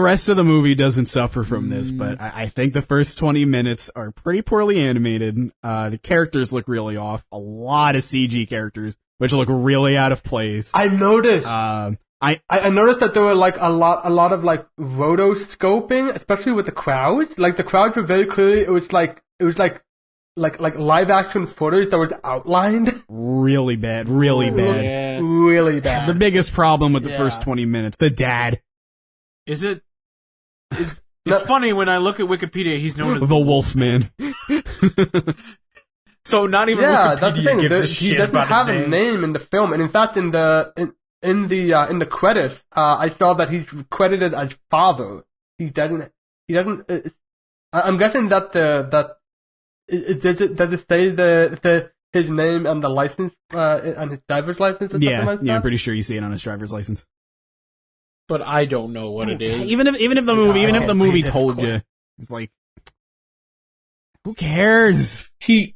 rest of the movie doesn't suffer from this, but I think the first 20 minutes are pretty poorly animated. The characters look really off. A lot of CG characters, which look really out of place. I noticed. I noticed that there were like a lot of like rotoscoping, especially with the crowds. Like the crowds were very clearly, it was like live action footage that was outlined. Really bad, really bad. yeah. Really bad. The biggest problem with the first 20 minutes, the dad. Is it? It's funny when I look at Wikipedia, he's known as The Wolfman. So not even Yeah, that's the Wikipedia thing. gives a He shit doesn't about have his a name. name in the film, and in fact, in the credits, I saw that he's credited as father. He doesn't. I'm guessing that does it say his name and the license on his driver's license or something like that? Yeah, I'm pretty sure you see it on his driver's license. But I don't know what it is. Even if the movie told you, it's like, who cares? He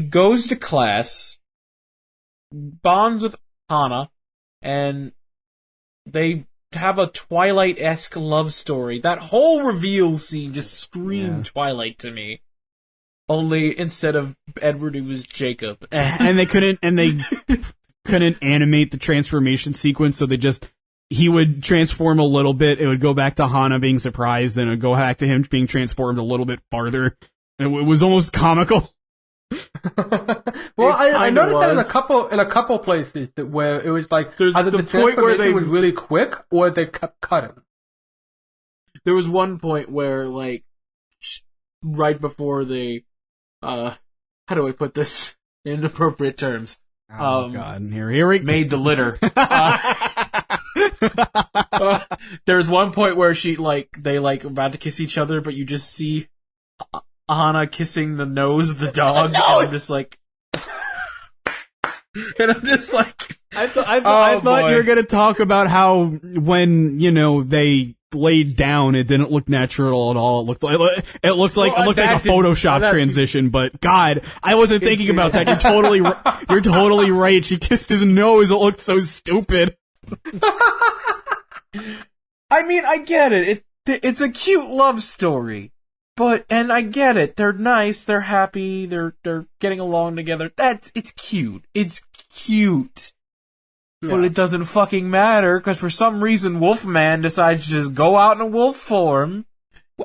goes to class, bonds with Hana, and they have a Twilight-esque love story. That whole reveal scene just screamed Twilight to me. Only instead of Edward, it was Jacob. And they couldn't animate the transformation sequence, so he would transform a little bit, it would go back to Hana being surprised, then it would go back to him being transformed a little bit farther. It was almost comical. Well, I noticed that in a couple places where it was like either the transformation was really quick or they kept cutting. There was one point where, like, right before they, how do I put this in appropriate terms? Oh God! Here we made the litter. There's one point where they about to kiss each other, but you just see Hana kissing the nose of the dog, and I'm just like, I thought you were gonna talk about how when they laid down, it didn't look natural at all. It looked like a Photoshop transition. But God, I wasn't thinking about that. You're totally right. She kissed his nose. It looked so stupid. I mean, I get it. It's a cute love story, and I get it. They're nice. They're happy. They're getting along together. It's cute. It's cute. Yeah. But it doesn't fucking matter, because for some reason Wolfman decides to just go out in a wolf form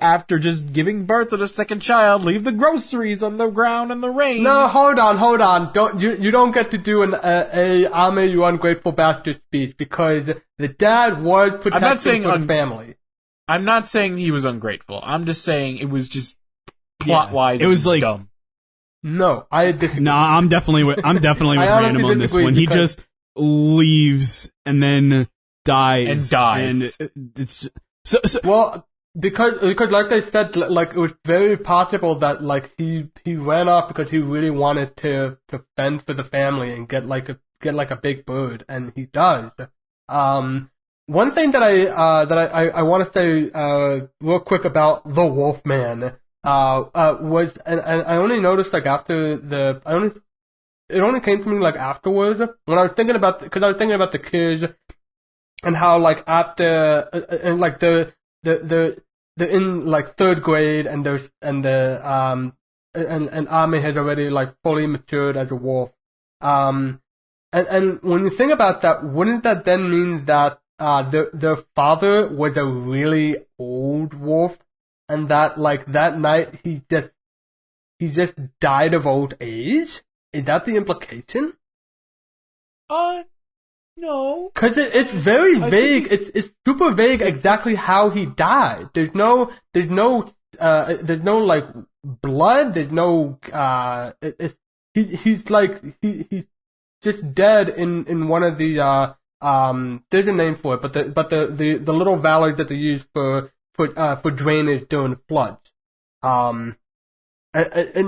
after just giving birth to the second child, leave the groceries on the ground in the rain. No, hold on. You don't get to do a Ame, you ungrateful bastard speech, because the dad was protecting for the family. I'm not saying he was ungrateful. I'm just saying it was just plot-wise it was like dumb. No, I disagree. No, I'm definitely with Random on this one. He just leaves and then dies. And it's so well, because like I said, like it was very possible that like he ran off because he really wanted to fend for the family and get like a big bird, and he does. One thing that I want to say real quick about the Wolfman was, and I only noticed like after it only came to me like afterwards when I was thinking about, because I was thinking about the kids and how like at and like they're in like third grade, and and Ame has already like fully matured as a wolf. And when you think about that, wouldn't that then mean that their father was a really old wolf, and that like that night he just died of old age? Is that the implication? No. Cause it's very vague. It's super vague exactly how he died. There's no like blood. There's no, he's just dead in one of the there's a name for it, but the little valleys that they use for drainage during floods. And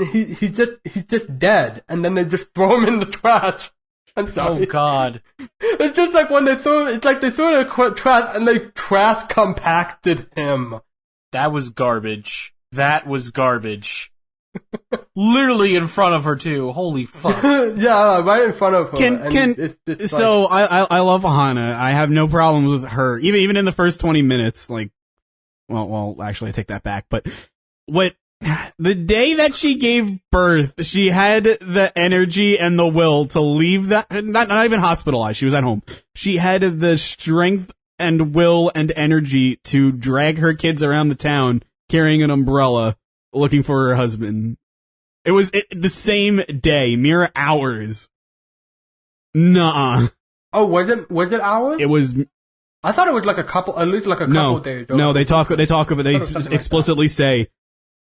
he's just dead, and then they just throw him in the trash. I'm sorry. Oh God! It's just like when they throw it in the trash and they trash compacted him. That was garbage. Literally in front of her too. Holy fuck! Yeah, right in front of her. So I love Hana. I have no problems with her. Even in the first 20 minutes, like, well, actually I take that back. But the day that she gave birth, she had the energy and the will to leave that, not even hospitalized, she was at home. She had the strength and will and energy to drag her kids around the town carrying an umbrella, looking for her husband. It was the same day, mere hours. Nuh-uh. Oh, was it hours? It was. I thought it was like at least a couple days. No, they talk about, they explicitly say,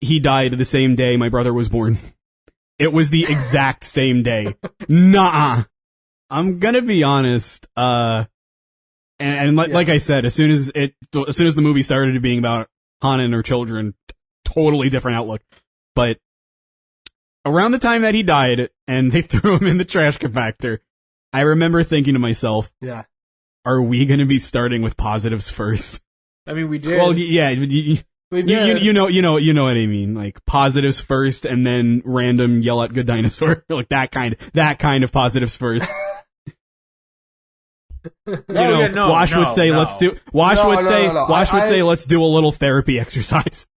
he died the same day my brother was born. It was the exact same day. Nuh-uh. I'm gonna be honest, like I said, as soon as the movie started being about Hana and her children, totally different outlook. But around the time that he died and they threw him in the trash compactor, I remember thinking to myself, yeah, are we gonna be starting with positives first? I mean, we did. Well, yeah, you know what I mean. Like positives first, and then random yell at good dinosaur, like that kind of positives first. Wash would say, let's do let's do a little therapy exercise.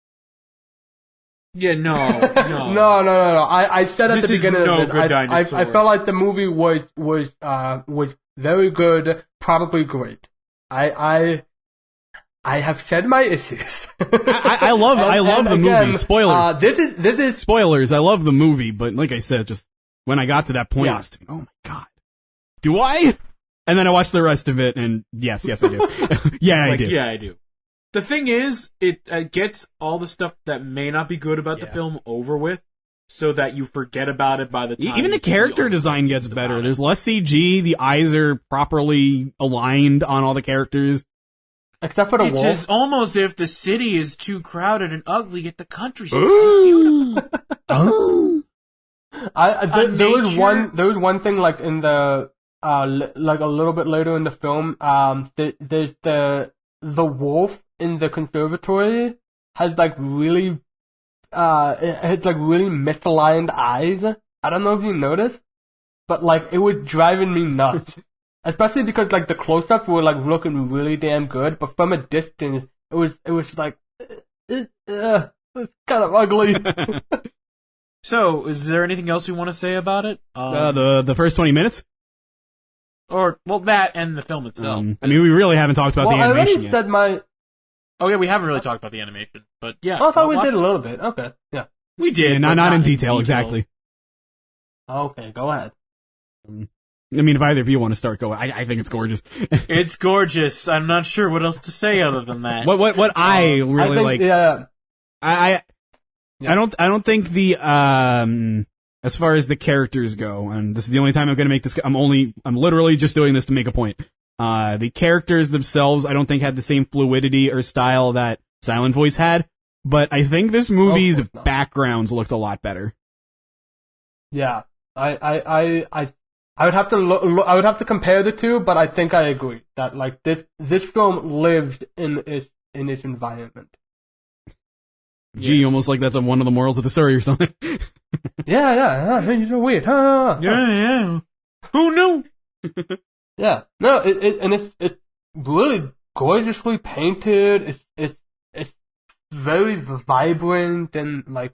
Yeah, no. No. I said at the beginning no of good this, I felt like the movie was very good, probably great. I have said my issues. I love the movie. Spoilers. This is spoilers. I love the movie, but like I said, just when I got to that point, I was thinking, oh my God, do I? And then I watched the rest of it, and yes, I do. I do. Yeah, I do. The thing is, it gets all the stuff that may not be good about the film over with, so that you forget about it by the time. Even the character design gets better. There's less CG. The eyes are properly aligned on all the characters. Except for the wolf. It's almost if the city is too crowded and ugly, yet the countryside is beautiful. There was one thing like in the like a little bit later in the film. There's the wolf in the conservatory has like really it's like really misaligned eyes. I don't know if you noticed, but like it was driving me nuts. Especially because like the close-ups were like looking really damn good, but from a distance it was like it's kind of ugly. So, is there anything else you want to say about it? The first 20 minutes? Or that and the film itself. I mean, we really haven't talked about the animation yet. Oh yeah, we haven't really talked about the animation, but yeah. Oh, I thought we did a little bit. Okay, yeah. We did. Yeah, not in detail, exactly. Okay, go ahead. I mean, if either of you want to start going, I think it's gorgeous. It's gorgeous. I'm not sure what else to say other than that. What I really like. Yeah. I don't think the as far as the characters go, and this is the only time I'm going to make this. I'm literally just doing this to make a point. The characters themselves, I don't think had the same fluidity or style that Silent Voice had, but I think this movie's backgrounds looked a lot better. Yeah, I would have to I would have to compare the two, but I think I agree that like this film lived in its environment. Gee, almost like that's one of the morals of the story or something. Yeah. You're so weird. Yeah. Who knew? Yeah. No, it's really gorgeously painted. It's very vibrant and like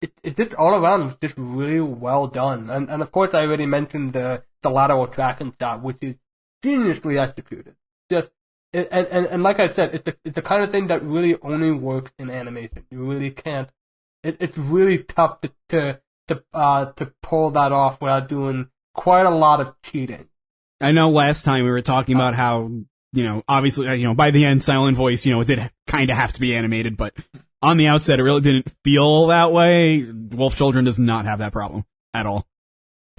it's just all around just really well done. And of course I already mentioned the lateral tracking shot, which is geniusly executed. Just and like I said, it's the kind of thing that really only works in animation. You really can't. It's really tough to pull that off without doing quite a lot of cheating. I know last time we were talking about how, obviously, by the end, Silent Voice, it did kind of have to be animated, but on the outset, it really didn't feel that way. Wolf Children does not have that problem at all.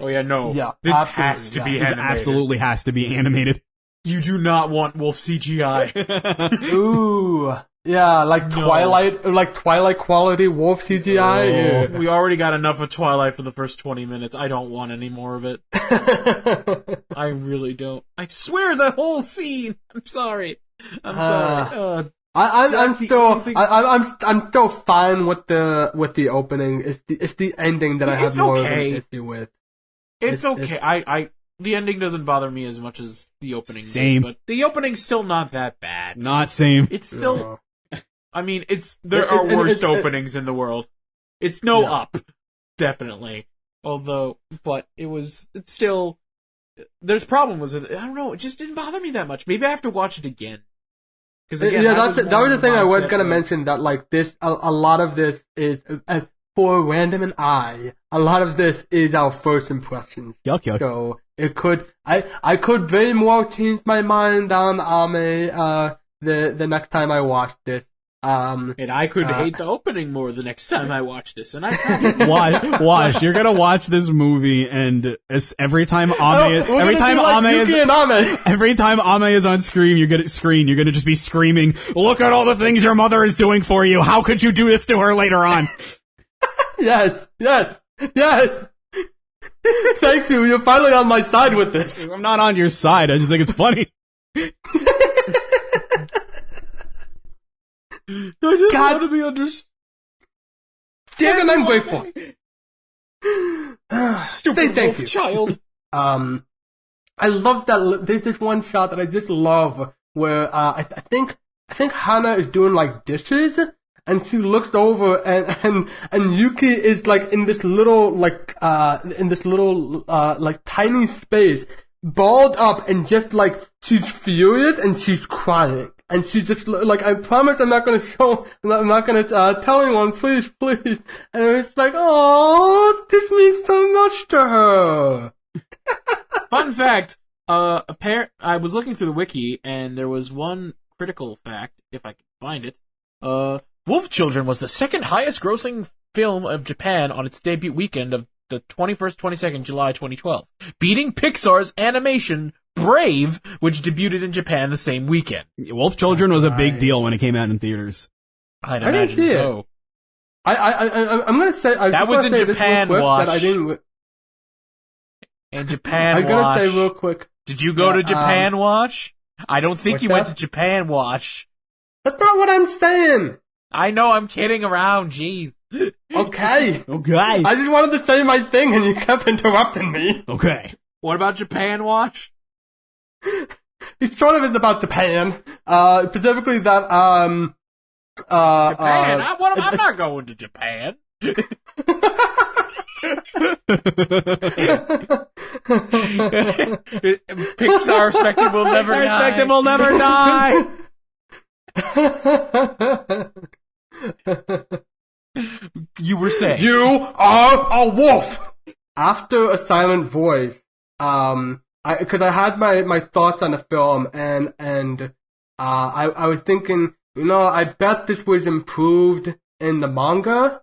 Oh yeah, no. Yeah, This absolutely, has to be This animated. absolutely has to be animated. You do not want wolf CGI. Ooh. Yeah, like Twilight quality wolf CGI. We already got enough of Twilight for the first 20 minutes. I don't want any more of it. I really don't. I swear the whole scene. I'm sorry. I'm sorry. I'm still fine with the opening. It's the ending that I have more of an issue with. It's okay. The ending doesn't bother me as much as the opening. Same. But the opening's still not that bad. Not same. It's still. I mean, there are worse openings in the world. It's no Up, definitely. But it's still. There's problems with it. I don't know. It just didn't bother me that much. Maybe I have to watch it again. Because again, that was the thing I was gonna mention. That like this, a lot of this is for Random and I. A lot of this is our first impressions. Yuck. So it could. I could very well change my mind on Ame. The next time I watch this. And I could hate the opening more the next time I watch this, and I watch. You're gonna watch this movie, and every time Ame is on screen, you're gonna just be screaming, "Look at all the things your mother is doing for you! How could you do this to her later on?" Yes. Thank you. You're finally on my side with this. I'm not on your side. I just think it's funny. I just want to be understood. Damn it, I'm grateful. Stupid wolf child. I love that. There's this one shot that I just love where I think Hana is doing like dishes, and she looks over and Yuki is like in this little like tiny space, balled up, and just like she's furious and she's crying. And she's just like, I promise I'm not gonna tell anyone, please. And it's like, oh, this means so much to her. Fun fact, I was looking through the wiki, and there was one critical fact, if I can find it. Wolf Children was the second highest grossing film of Japan on its debut weekend of the 21st, 22nd July 2012, beating Pixar's animation Brave, which debuted in Japan the same weekend. Wolf Children was a big deal when it came out in theaters. I'd imagine so. I'm gonna say that was in Japan Watch. That I didn't. In Japan Watch. I'm gonna say real quick. Did you go to Japan Watch? I don't think you went to Japan Watch. That's not what I'm saying. I know. I'm kidding around. Jeez. Okay. I just wanted to say my thing, and you kept interrupting me. Okay. What about Japan Watch? It sort of is about Japan. Specifically that, Japan? I'm not going to Japan. Pixar Spectre will never die. Spectre will never die. You were saying. You are a wolf! After A Silent Voice, because I had my thoughts on the film, and I was thinking, I bet this was improved in the manga.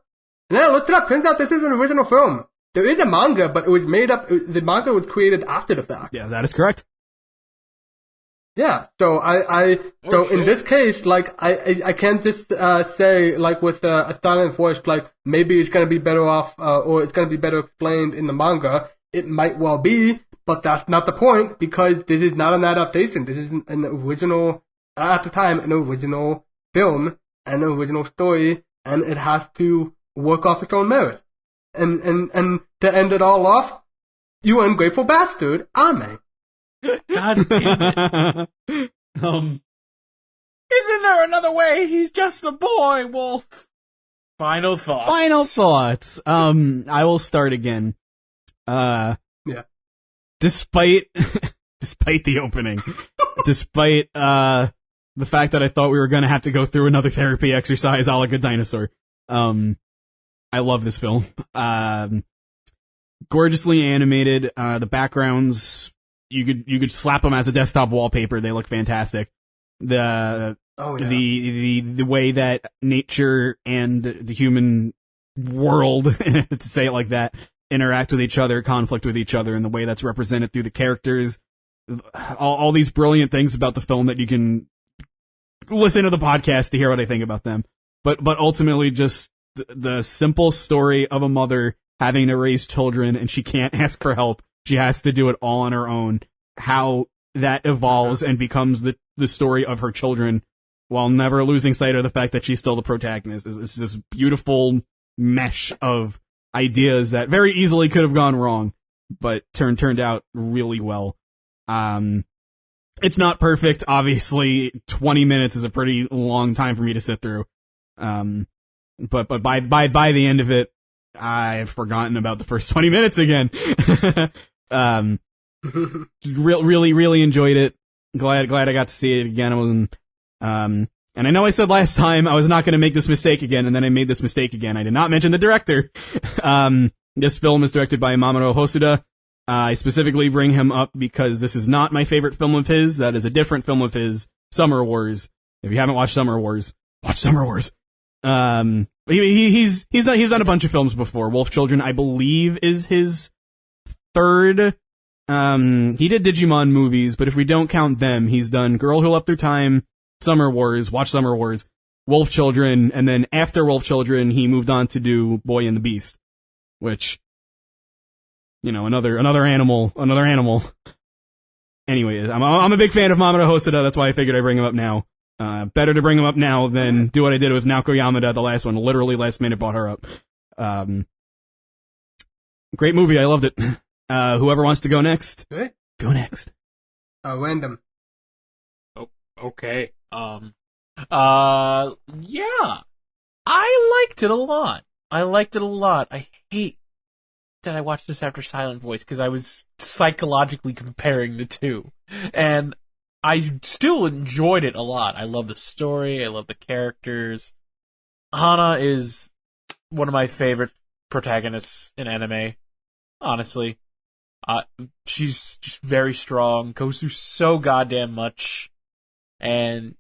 And then I looked it up. Turns out this is an original film. There is a manga, but it was made up. The manga was created after the fact. Yeah, that is correct. Yeah. So in this case, like I can't just say like with A Silent Voice, like maybe it's gonna be better off, or it's gonna be better explained in the manga. It might well be. But that's not the point, because this is not an adaptation. This is an original, at the time, an original film, and an original story, and it has to work off its own merit. And to end it all off, you ungrateful bastard, Ame. God damn it. Isn't there another way? He's just a boy, Wolf. Final thoughts. I will start again. Yeah. Despite the opening, despite the fact that I thought we were gonna have to go through another therapy exercise a la Good Dinosaur, I love this film. Gorgeously animated. The backgrounds, you could slap them as a desktop wallpaper. They look fantastic. The way that nature and the human world, to say it like that, interact with each other, conflict with each other, and the way that's represented through the characters. All these brilliant things about the film that you can listen to the podcast to hear what I think about them. But ultimately just the simple story of a mother having to raise children and she can't ask for help. She has to do it all on her own. How that evolves and becomes the story of her children while never losing sight of the fact that she's still the protagonist. It's this beautiful mesh of ideas that very easily could have gone wrong, but turned out really well. It's not perfect, obviously. 20 minutes is a pretty long time for me to sit through. But by the end of it, I've forgotten about the first 20 minutes again. Really enjoyed it. Glad I got to see it again. And I know I said last time I was not going to make this mistake again, and then I made this mistake again. I did not mention the director. This film is directed by Mamoru Hosoda. I specifically bring him up because this is not my favorite film of his. That is a different film of his, Summer Wars. If you haven't watched Summer Wars, watch Summer Wars. He's done a bunch of films before. Wolf Children, I believe, is his third. He did Digimon movies, but if we don't count them, he's done Girl Who Leapt Through Time, Summer Wars, watch Summer Wars, Wolf Children, and then after Wolf Children, he moved on to do Boy and the Beast, which, you know, another animal. Anyway, I'm a big fan of Mamoru Hosoda, that's why I figured I'd bring him up now. Better to bring him up now than do what I did with Naoko Yamada, the last one. Literally last minute brought her up. Great movie, I loved it. Whoever wants to go next, go next. Random. Oh, okay. Yeah. I liked it a lot. I hate that I watched this after Silent Voice because I was psychologically comparing the two. And I still enjoyed it a lot. I love the story. I love the characters. Hana is one of my favorite protagonists in anime, honestly. She's just very strong, goes through so goddamn much, and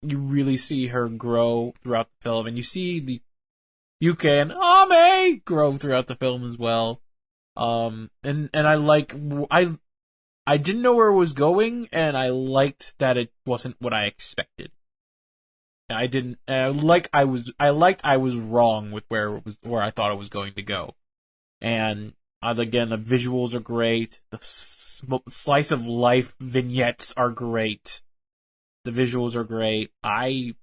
you really see her grow throughout the film, and you see the Yuki and Ame grow throughout the film as well. And I didn't know where it was going, and I liked that it wasn't what I expected. I was wrong with where I thought it was going to go. And again, the visuals are great. The slice of life vignettes are great. The visuals are great. I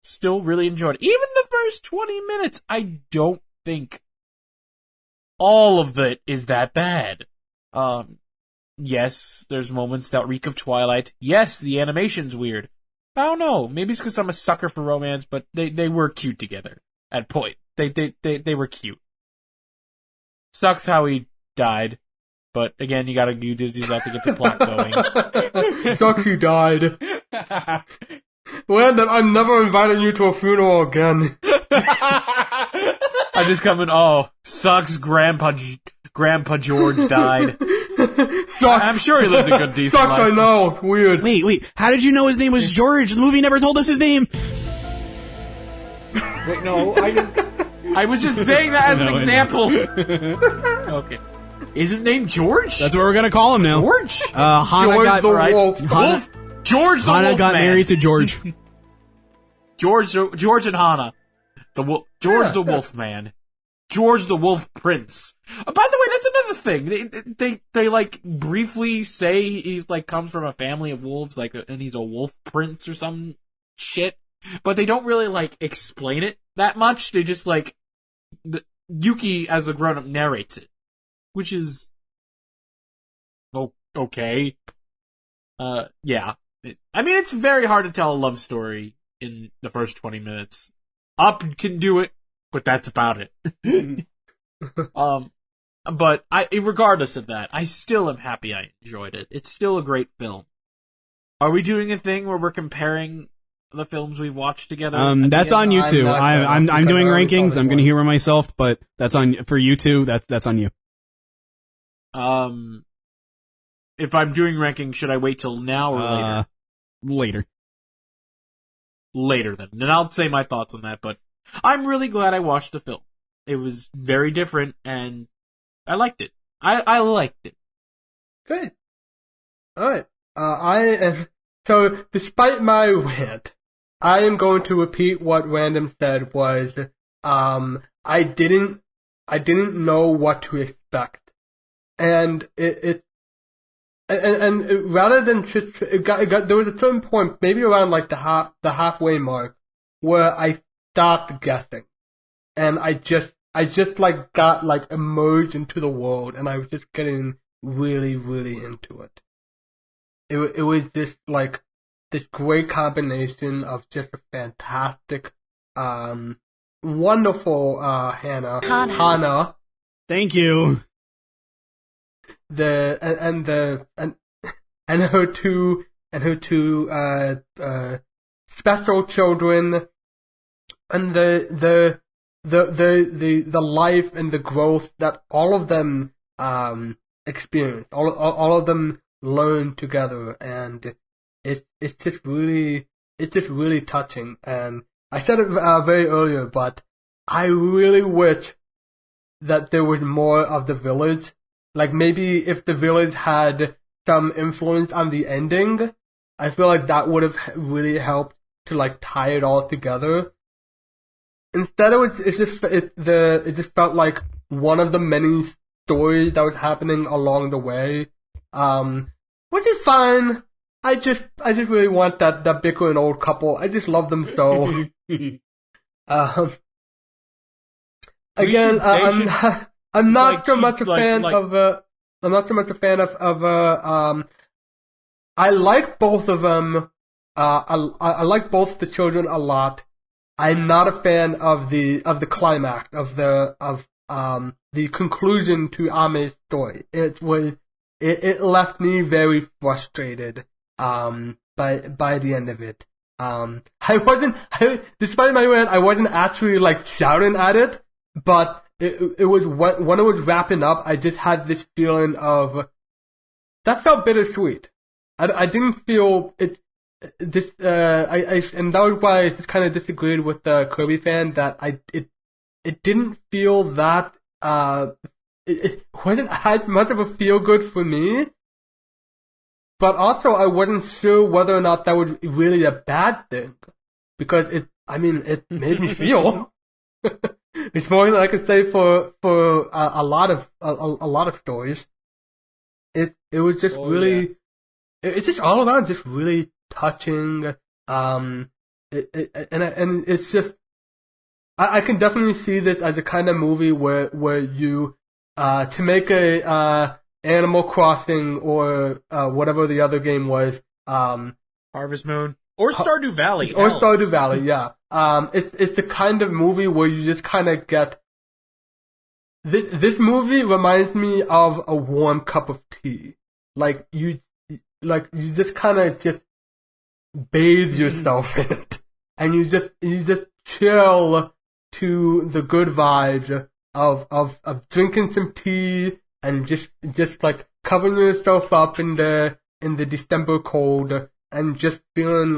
still really enjoyed it. Even the first 20 minutes, I don't think all of it is that bad. Yes, there's moments that reek of Twilight. Yes, the animation's weird. I don't know. Maybe it's because I'm a sucker for romance, but they were cute together at point. They were cute. Sucks how he died, but again, Disney's got to get the plot going. Sucks he died. Random, I'm never inviting you to a funeral again. I just come in. Oh, sucks. Grandpa George died. Sucks. I'm sure he lived a good, decent Sucks, life. I know. Weird. Wait, how did you know his name was George? The movie never told us his name. Wait, no, I didn't. I was just saying that as an example. Okay. Is his name George? That's what we're gonna call him now. George? Hana George got the Wolf. Wolf? George the Hana Wolf got man. married to George. George and Hana. George the Wolf Man. George the Wolf Prince. By the way, that's another thing. They like briefly say he's like comes from a family of wolves, like, and he's a wolf prince or some shit. But they don't really like explain it that much. They just like Yuki as a grown up narrates it, which is okay. Yeah. I mean, it's very hard to tell a love story in the first 20 minutes. Up can do it, but that's about it. But regardless of that, I still am happy I enjoyed it. It's still a great film. Are we doing a thing where we're comparing the films we've watched together? That's on you two. I'm doing rankings. I'm going to humor myself, but that's for you two. That's on you. If I'm doing rankings, should I wait till now or later? Later. Later, then. And I'll say my thoughts on that, but I'm really glad I watched the film. It was very different, and I liked it. I liked it. Good. Alright. So, despite my rant, I am going to repeat what Random said was, I didn't know what to expect. And rather than just, there was a certain point, maybe around like the halfway mark, where I stopped guessing. And I just like got like immersed into the world, and I was just getting really, really into it. It was just like this great combination of just a fantastic, wonderful, Hana. Thank you. And her two special children, and the life and the growth that all of them experience, all of them learn together, and it's just really touching. And I said it very earlier, but I really wish that there was more of the village. Like, maybe if the village had some influence on the ending, I feel like that would have really helped to like tie it all together. Instead, it just felt like one of the many stories that was happening along the way, which is fine. I just really want that bickering old couple. I just love them so. Again, I'm not so much a fan of. I'm not so much a fan of. I like both of them. I like both the children a lot. I'm not a fan of the climax of the conclusion to Ame's story. It left me very frustrated by the end of it. Despite my rant, I wasn't actually like shouting at it, but it was when it was wrapping up, I just had this feeling of that felt bittersweet. I didn't feel it. And that was why I just kind of disagreed with the Kirby fan that it didn't feel that it wasn't as much of a feel good for me, but also I wasn't sure whether or not that was really a bad thing, because it made me feel. It's more than I could say for a lot of stories. It was just it's just all around just really touching, and it's just, I can definitely see this as a kind of movie where you, to make a, Animal Crossing or, whatever the other game was, Harvest Moon. Or Stardew Valley. Or Stardew Valley, yeah. It's the kind of movie where you just kind of get, this movie reminds me of a warm cup of tea. You just kind of just bathe yourself in it, and you just chill to the good vibes of drinking some tea and just like covering yourself up in the December cold and just feeling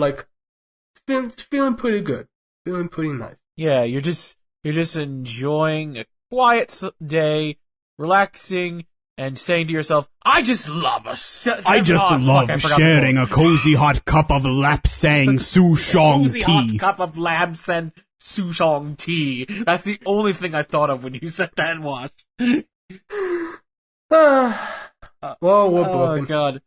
pretty good, feeling pretty nice. Yeah, you're just enjoying a quiet day, relaxing, and saying to yourself, I just love sharing a cozy hot cup of lapsang souchong cozy tea. Hot cup of lapsang souchong tea. That's the only thing I thought of when you said that, Wash. Well, we're broken. Oh, God.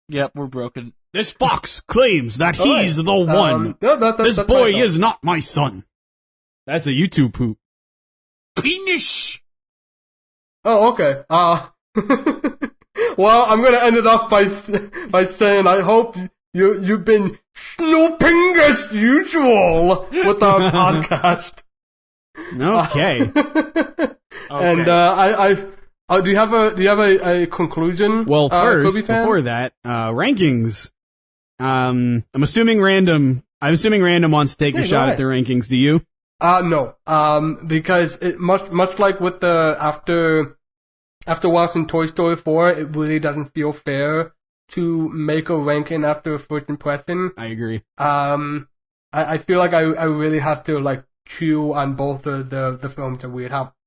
Yep, we're broken. This box claims that he's the one. This boy is not my son. That's a YouTube poop. Penis! Oh, okay. Well, I'm gonna end it off by saying I hope you've been snooping as usual with our podcast. Okay. And do you have a conclusion? Well, first, before that, rankings. I'm assuming random wants to take a shot at the rankings. Do you? No. Because it much like with the after watching Toy Story 4, it really doesn't feel fair to make a ranking after a first impression. I agree. I feel like I really have to like chew on both the films that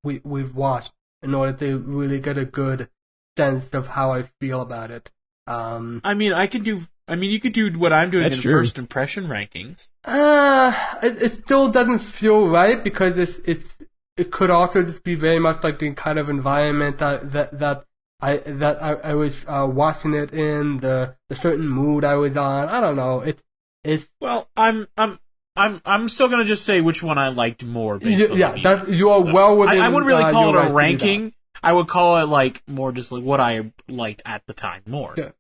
we've watched. in order to really get a good sense of how I feel about it. I mean, you could do what I'm doing That's in true. first impression rankings. It still doesn't feel right because it could also just be very much like the kind of environment that I was watching it in, the certain mood I was on. I don't know. It's Well, I'm still gonna just say which one I liked more. Based on the media. You are well within. I wouldn't really call your it rights a to do ranking. I would call it like more just like what I liked at the time more. Yeah.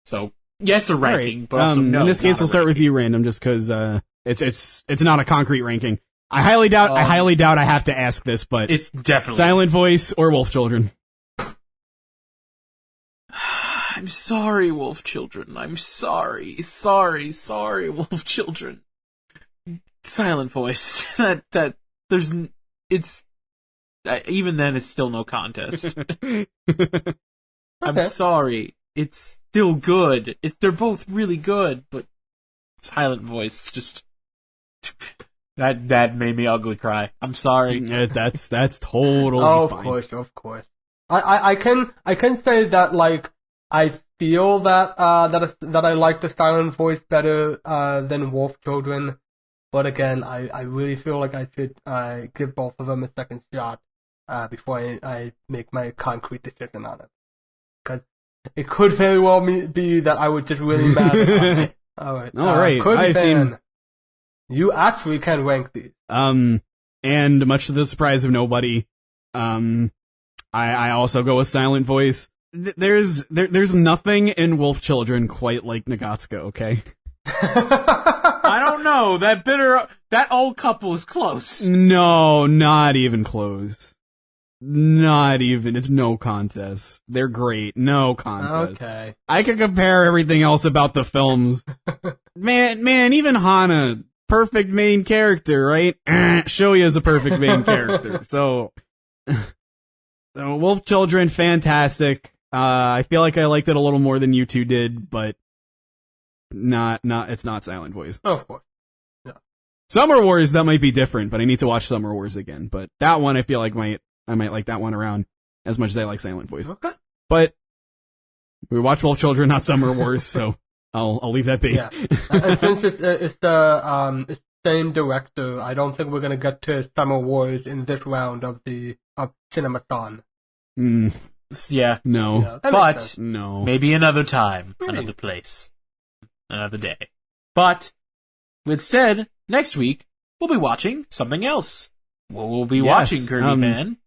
So yes, a ranking, Right. but also no. In this case, not a we'll start with ranking. you, Random, just because it's not a concrete ranking. I highly doubt I have to ask this, but It's definitely Silent Voice or Wolf Children. I'm sorry, Wolf Children. I'm sorry, Wolf Children. Silent Voice. Even then, it's still no contest. I'm sorry. It's still good. They're both really good, but Silent Voice just that made me ugly cry. I'm sorry. That's totally Of fine. course. I can say that like I feel that that I like the Silent Voice better than Wolf Children, but again I really feel like I should give both of them a second shot before I make my concrete decision on it, because it could very well be that I was just really mad about it. All right, I assume. You actually can rank these. And much to the surprise of nobody, I also go with Silent Voice. There's nothing in Wolf Children quite like Nagatsuka, okay? I don't know. That old couple is close. No, not even close. Not even. It's no contest. They're great. No contest. Okay. I could compare everything else about the films. Man, even Hana, perfect main character, right? Shoya's a perfect main character. So Wolf Children, fantastic. I feel like I liked it a little more than you two did, but it's not Silent Voice. Of course. Summer Wars, that might be different, but I need to watch Summer Wars again. But that one, I feel like I might like that one around as much as I like Silent Voice. Okay. But we watch Wolf Children, not Summer Wars, so I'll leave that be. Yeah. And since it's the same director, I don't think we're gonna get to Summer Wars in this round of Cinemathon. Yeah. No. Yeah, that makes But sense. No. maybe another time, Maybe. another place, another day. But instead, next week we'll be watching something else. We'll be watching Kirby Fan.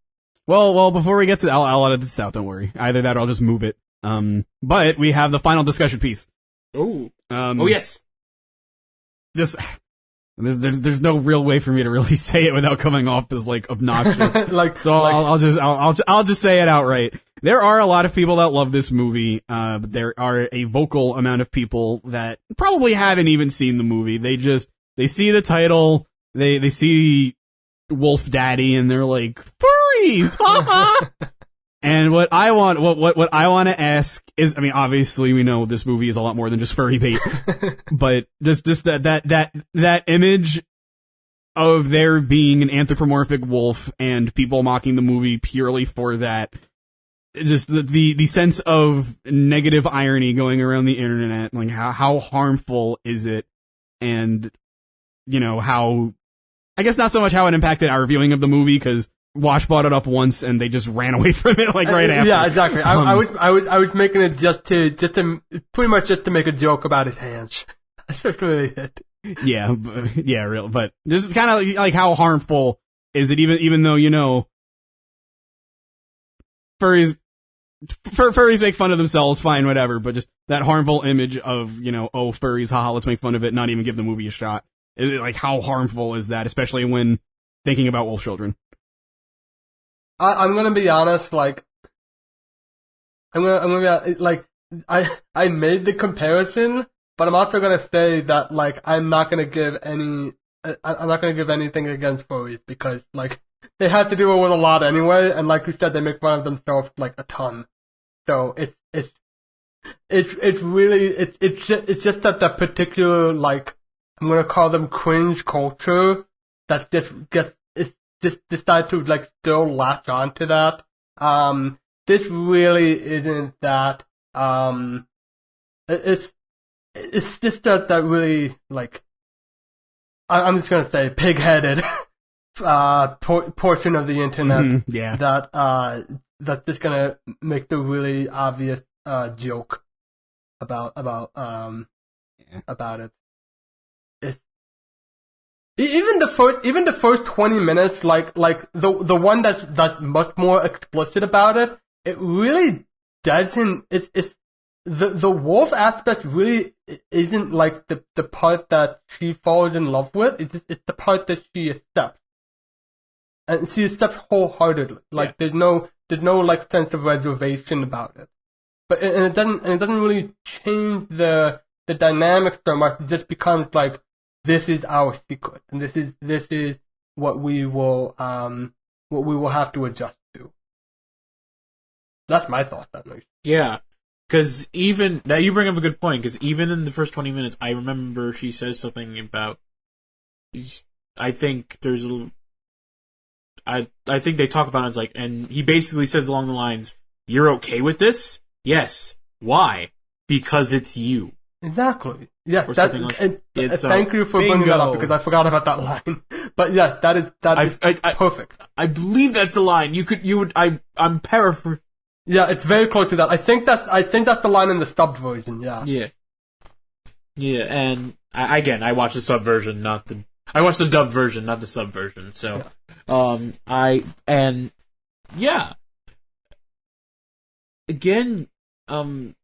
Well, before we get to, I'll edit this out. Don't worry. Either that, or I'll just move it. But we have the final discussion piece. Oh. Oh yes. There's no real way for me to really say it without coming off as like obnoxious. I'll just say it outright. There are a lot of people that love this movie. But there are a vocal amount of people that probably haven't even seen the movie. They see the title, they see Wolf Daddy, and they're like, furries! And what I want to ask is, I mean, obviously we know this movie is a lot more than just furry bait, but just that image of there being an anthropomorphic wolf and people mocking the movie purely for that, just the sense of negative irony going around the internet, like how harmful is it, and you know how, I guess not so much how it impacted our viewing of the movie, because Wash brought it up once and they just ran away from it like right after. Yeah, exactly. I was making it just to pretty much just to make a joke about his hands. That's really it. Yeah, real. But this is kind of like how harmful is it, even though, you know, furries make fun of themselves, fine, whatever, but just that harmful image of, you know, oh, furries, haha, let's make fun of it, not even give the movie a shot. Like, how harmful is that, especially when thinking about Wolf Children? I'm gonna be honest, like, I'm gonna be like, I made the comparison, but I'm also gonna say that, like, I'm not gonna give anything against furries, because, like, they have to deal with a lot anyway, and like you said, they make fun of themselves, like, a ton. So it's just that particular, like, I'm gonna call them cringe culture that just decide to, like, still latch on to that, This really isn't that. It's just that really like. I'm just gonna say pig-headed portion of the internet. Yeah. That's just gonna make the really obvious joke about it. It's even the first 20 minutes, like the one that's much more explicit about it. It really doesn't. It's the wolf aspect really isn't like the part that she falls in love with. It's the part that she accepts, and she accepts wholeheartedly. Like there's no like sense of reservation about it. But it doesn't really change the dynamics so much. It just becomes like, this is our secret, and this is what we will have to adjust to. That's my thought on it. Yeah, because now you bring up a good point. Because even in the first 20 minutes, I remember she says something about. I think there's a. I think they talk about it as like, and he basically says along the lines, "You're okay with this? Yes. Why? Because it's you." Exactly. Yes. Or something like that. Thank you for bringing that up, because I forgot about that line. But yes, that is perfect. I believe that's the line. I'm paraphrasing. Yeah, it's very close to that. I think that's the line in the subbed version. Yeah. Yeah. Yeah, and I watched the sub version, I watched the dubbed version, not the sub version. So, yeah. Again, the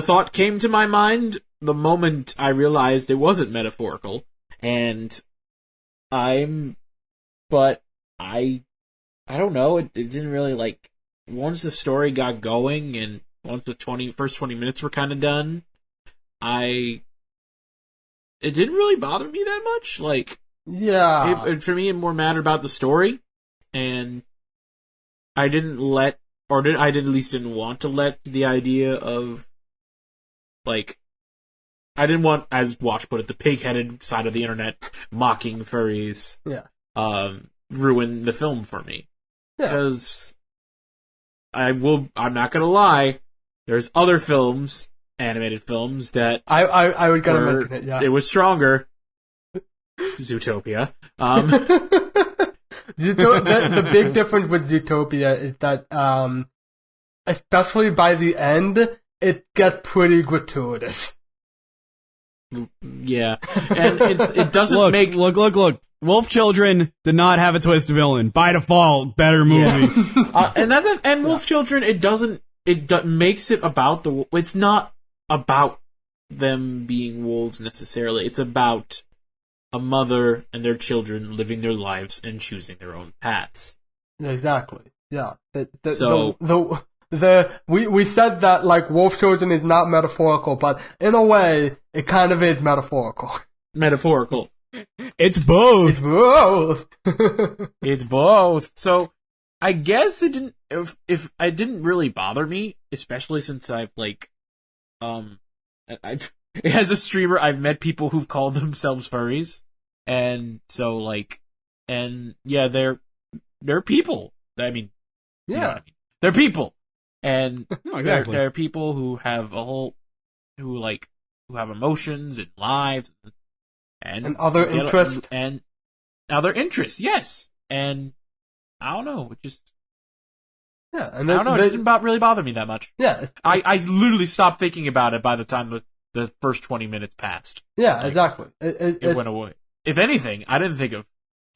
thought came to my mind the moment I realized it wasn't metaphorical, and I don't know, it didn't really, like, once the story got going, and once the first 20 minutes were kind of done, it didn't really bother me that much, like, yeah. For me, it more mattered about the story, and I didn't at least didn't want to let the idea of, like, I didn't want, as Watch put it, the pig-headed side of the internet mocking furries, ruin the film for me. Because I'm not gonna lie, there's other films, animated films, that I was gonna mention it, yeah. It was stronger. Zootopia. The big difference with Zootopia is that, especially by the end, it gets pretty gratuitous. Yeah, and it doesn't Look. Wolf Children did not have a twist villain. By default, better movie. Yeah. And Wolf Children, it makes it about it's not about them being wolves necessarily. It's about a mother and their children living their lives and choosing their own paths. Exactly. Yeah. We said that, like, Wolf Children is not metaphorical, but in a way, it kind of is metaphorical. Metaphorical. It's both. It's both. It's both. So, I guess it didn't. If it didn't really bother me, especially since I've, like, as a streamer, I've met people who've called themselves furries, and so, like, and yeah, they're people. I mean, yeah, you know what I mean? They're people, and no, exactly. they're people who have who have emotions and lives and other interests and other interests. Yes, and I don't know, it just. Yeah, and I don't know, it didn't really bother me that much. Yeah. I literally stopped thinking about it by the time the first 20 minutes passed. Yeah, like, exactly. It went away. If anything, I didn't think of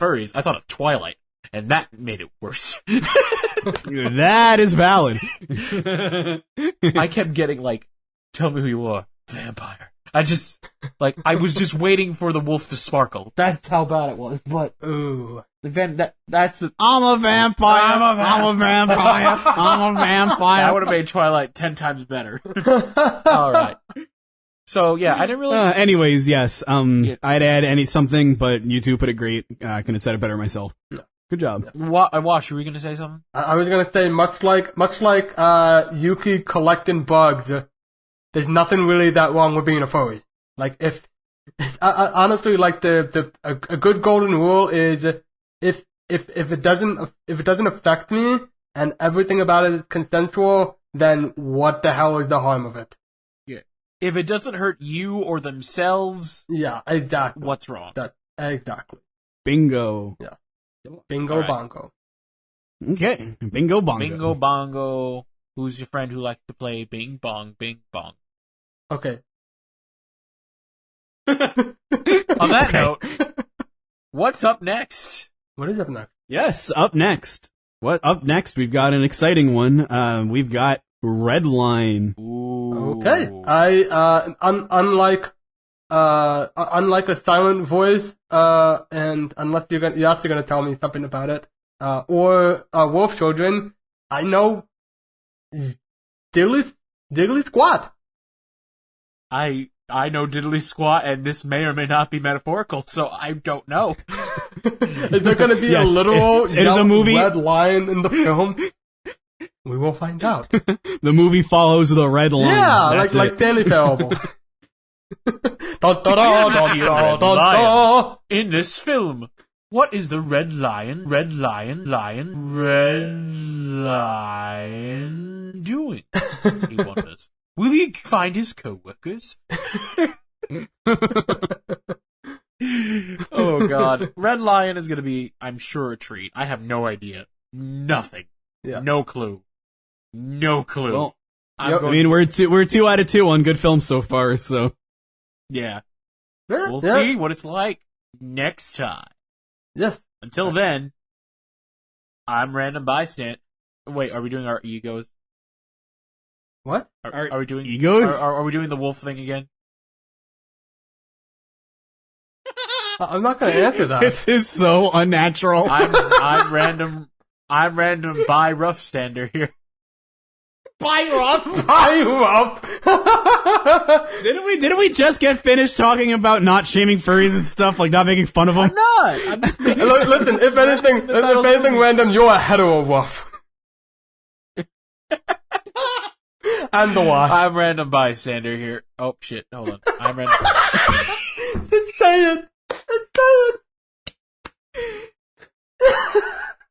furries, I thought of Twilight, and that made it worse. That is valid. I kept getting, like, tell me who you are, vampire. I was just waiting for the wolf to sparkle. That's how bad it was, but... Ooh. That's the... I'm a vampire. I'm a vampire. That would have made Twilight 10 times better. Alright. So, yeah, I didn't really... anyways, yes. I'd add something, but you two put it great. I couldn't have said it better myself. No. Good job. Wash, were you going to say something? I was going to say, much like Yuki collecting bugs, there's nothing really that wrong with being a furry. Like, honestly, like, a good golden rule is, if it doesn't affect me, and everything about it is consensual, then what the hell is the harm of it? Yeah. If it doesn't hurt you or themselves, Yeah, exactly. what's wrong? Exactly. Bingo. Yeah. Bingo All right. bongo. Okay. Bingo bongo. Bingo bongo. Who's your friend who likes to play bing bong, bing bong? Okay. On that Okay. note, what's up next? What is up next? Yes, up next. Up next, we've got an exciting one. We've got Red Line. Ooh. Okay. Unlike a silent voice, and unless you're actually gonna tell me something about it, or Wolf Children, I know Diddly Squat. I know diddly squat, and this may or may not be metaphorical, so I don't know. Is there gonna be Yes, a literal it is a movie. red line in the film? We will find out. The movie follows the red line. Yeah, That's like it. Stanley Parable. In this film, what is the red lion doing? He wonders. Will he find his co-workers? Oh god. Red Lion is gonna be, I'm sure, a treat. I have no idea. Nothing. Yeah. No clue. No clue. Well, I'm yep. I going mean, we're 2 out of 2 on good films so far, so. yeah. Yeah, We'll yeah. see what it's like next time. Yes. Until then, I'm Random Bystander. Wait, are we doing our egos? What? Are we doing egos? Are we doing the wolf thing again? I'm not gonna answer that. This is so unnatural. I'm random by rough stander here. By rough? Buy you up. Didn't we just get finished talking about not shaming furries and stuff, like not making fun of them? Not. I'm just making Listen, if anything random, you're a hetero wolf. And the wash. I'm random bystander here. Oh shit! Hold on. I'm random. Just say it.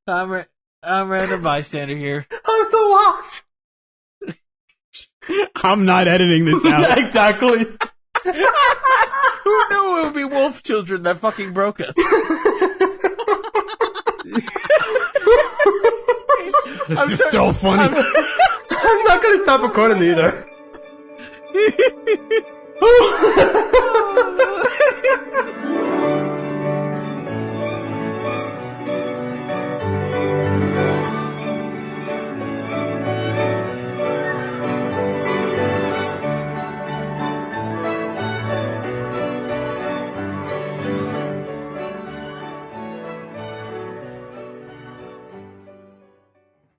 I'm random bystander here. I'm the wash. I'm not editing this out. Exactly. Who knew it would be wolf children that fucking broke us? This is so funny. I'm not gonna stop recording either.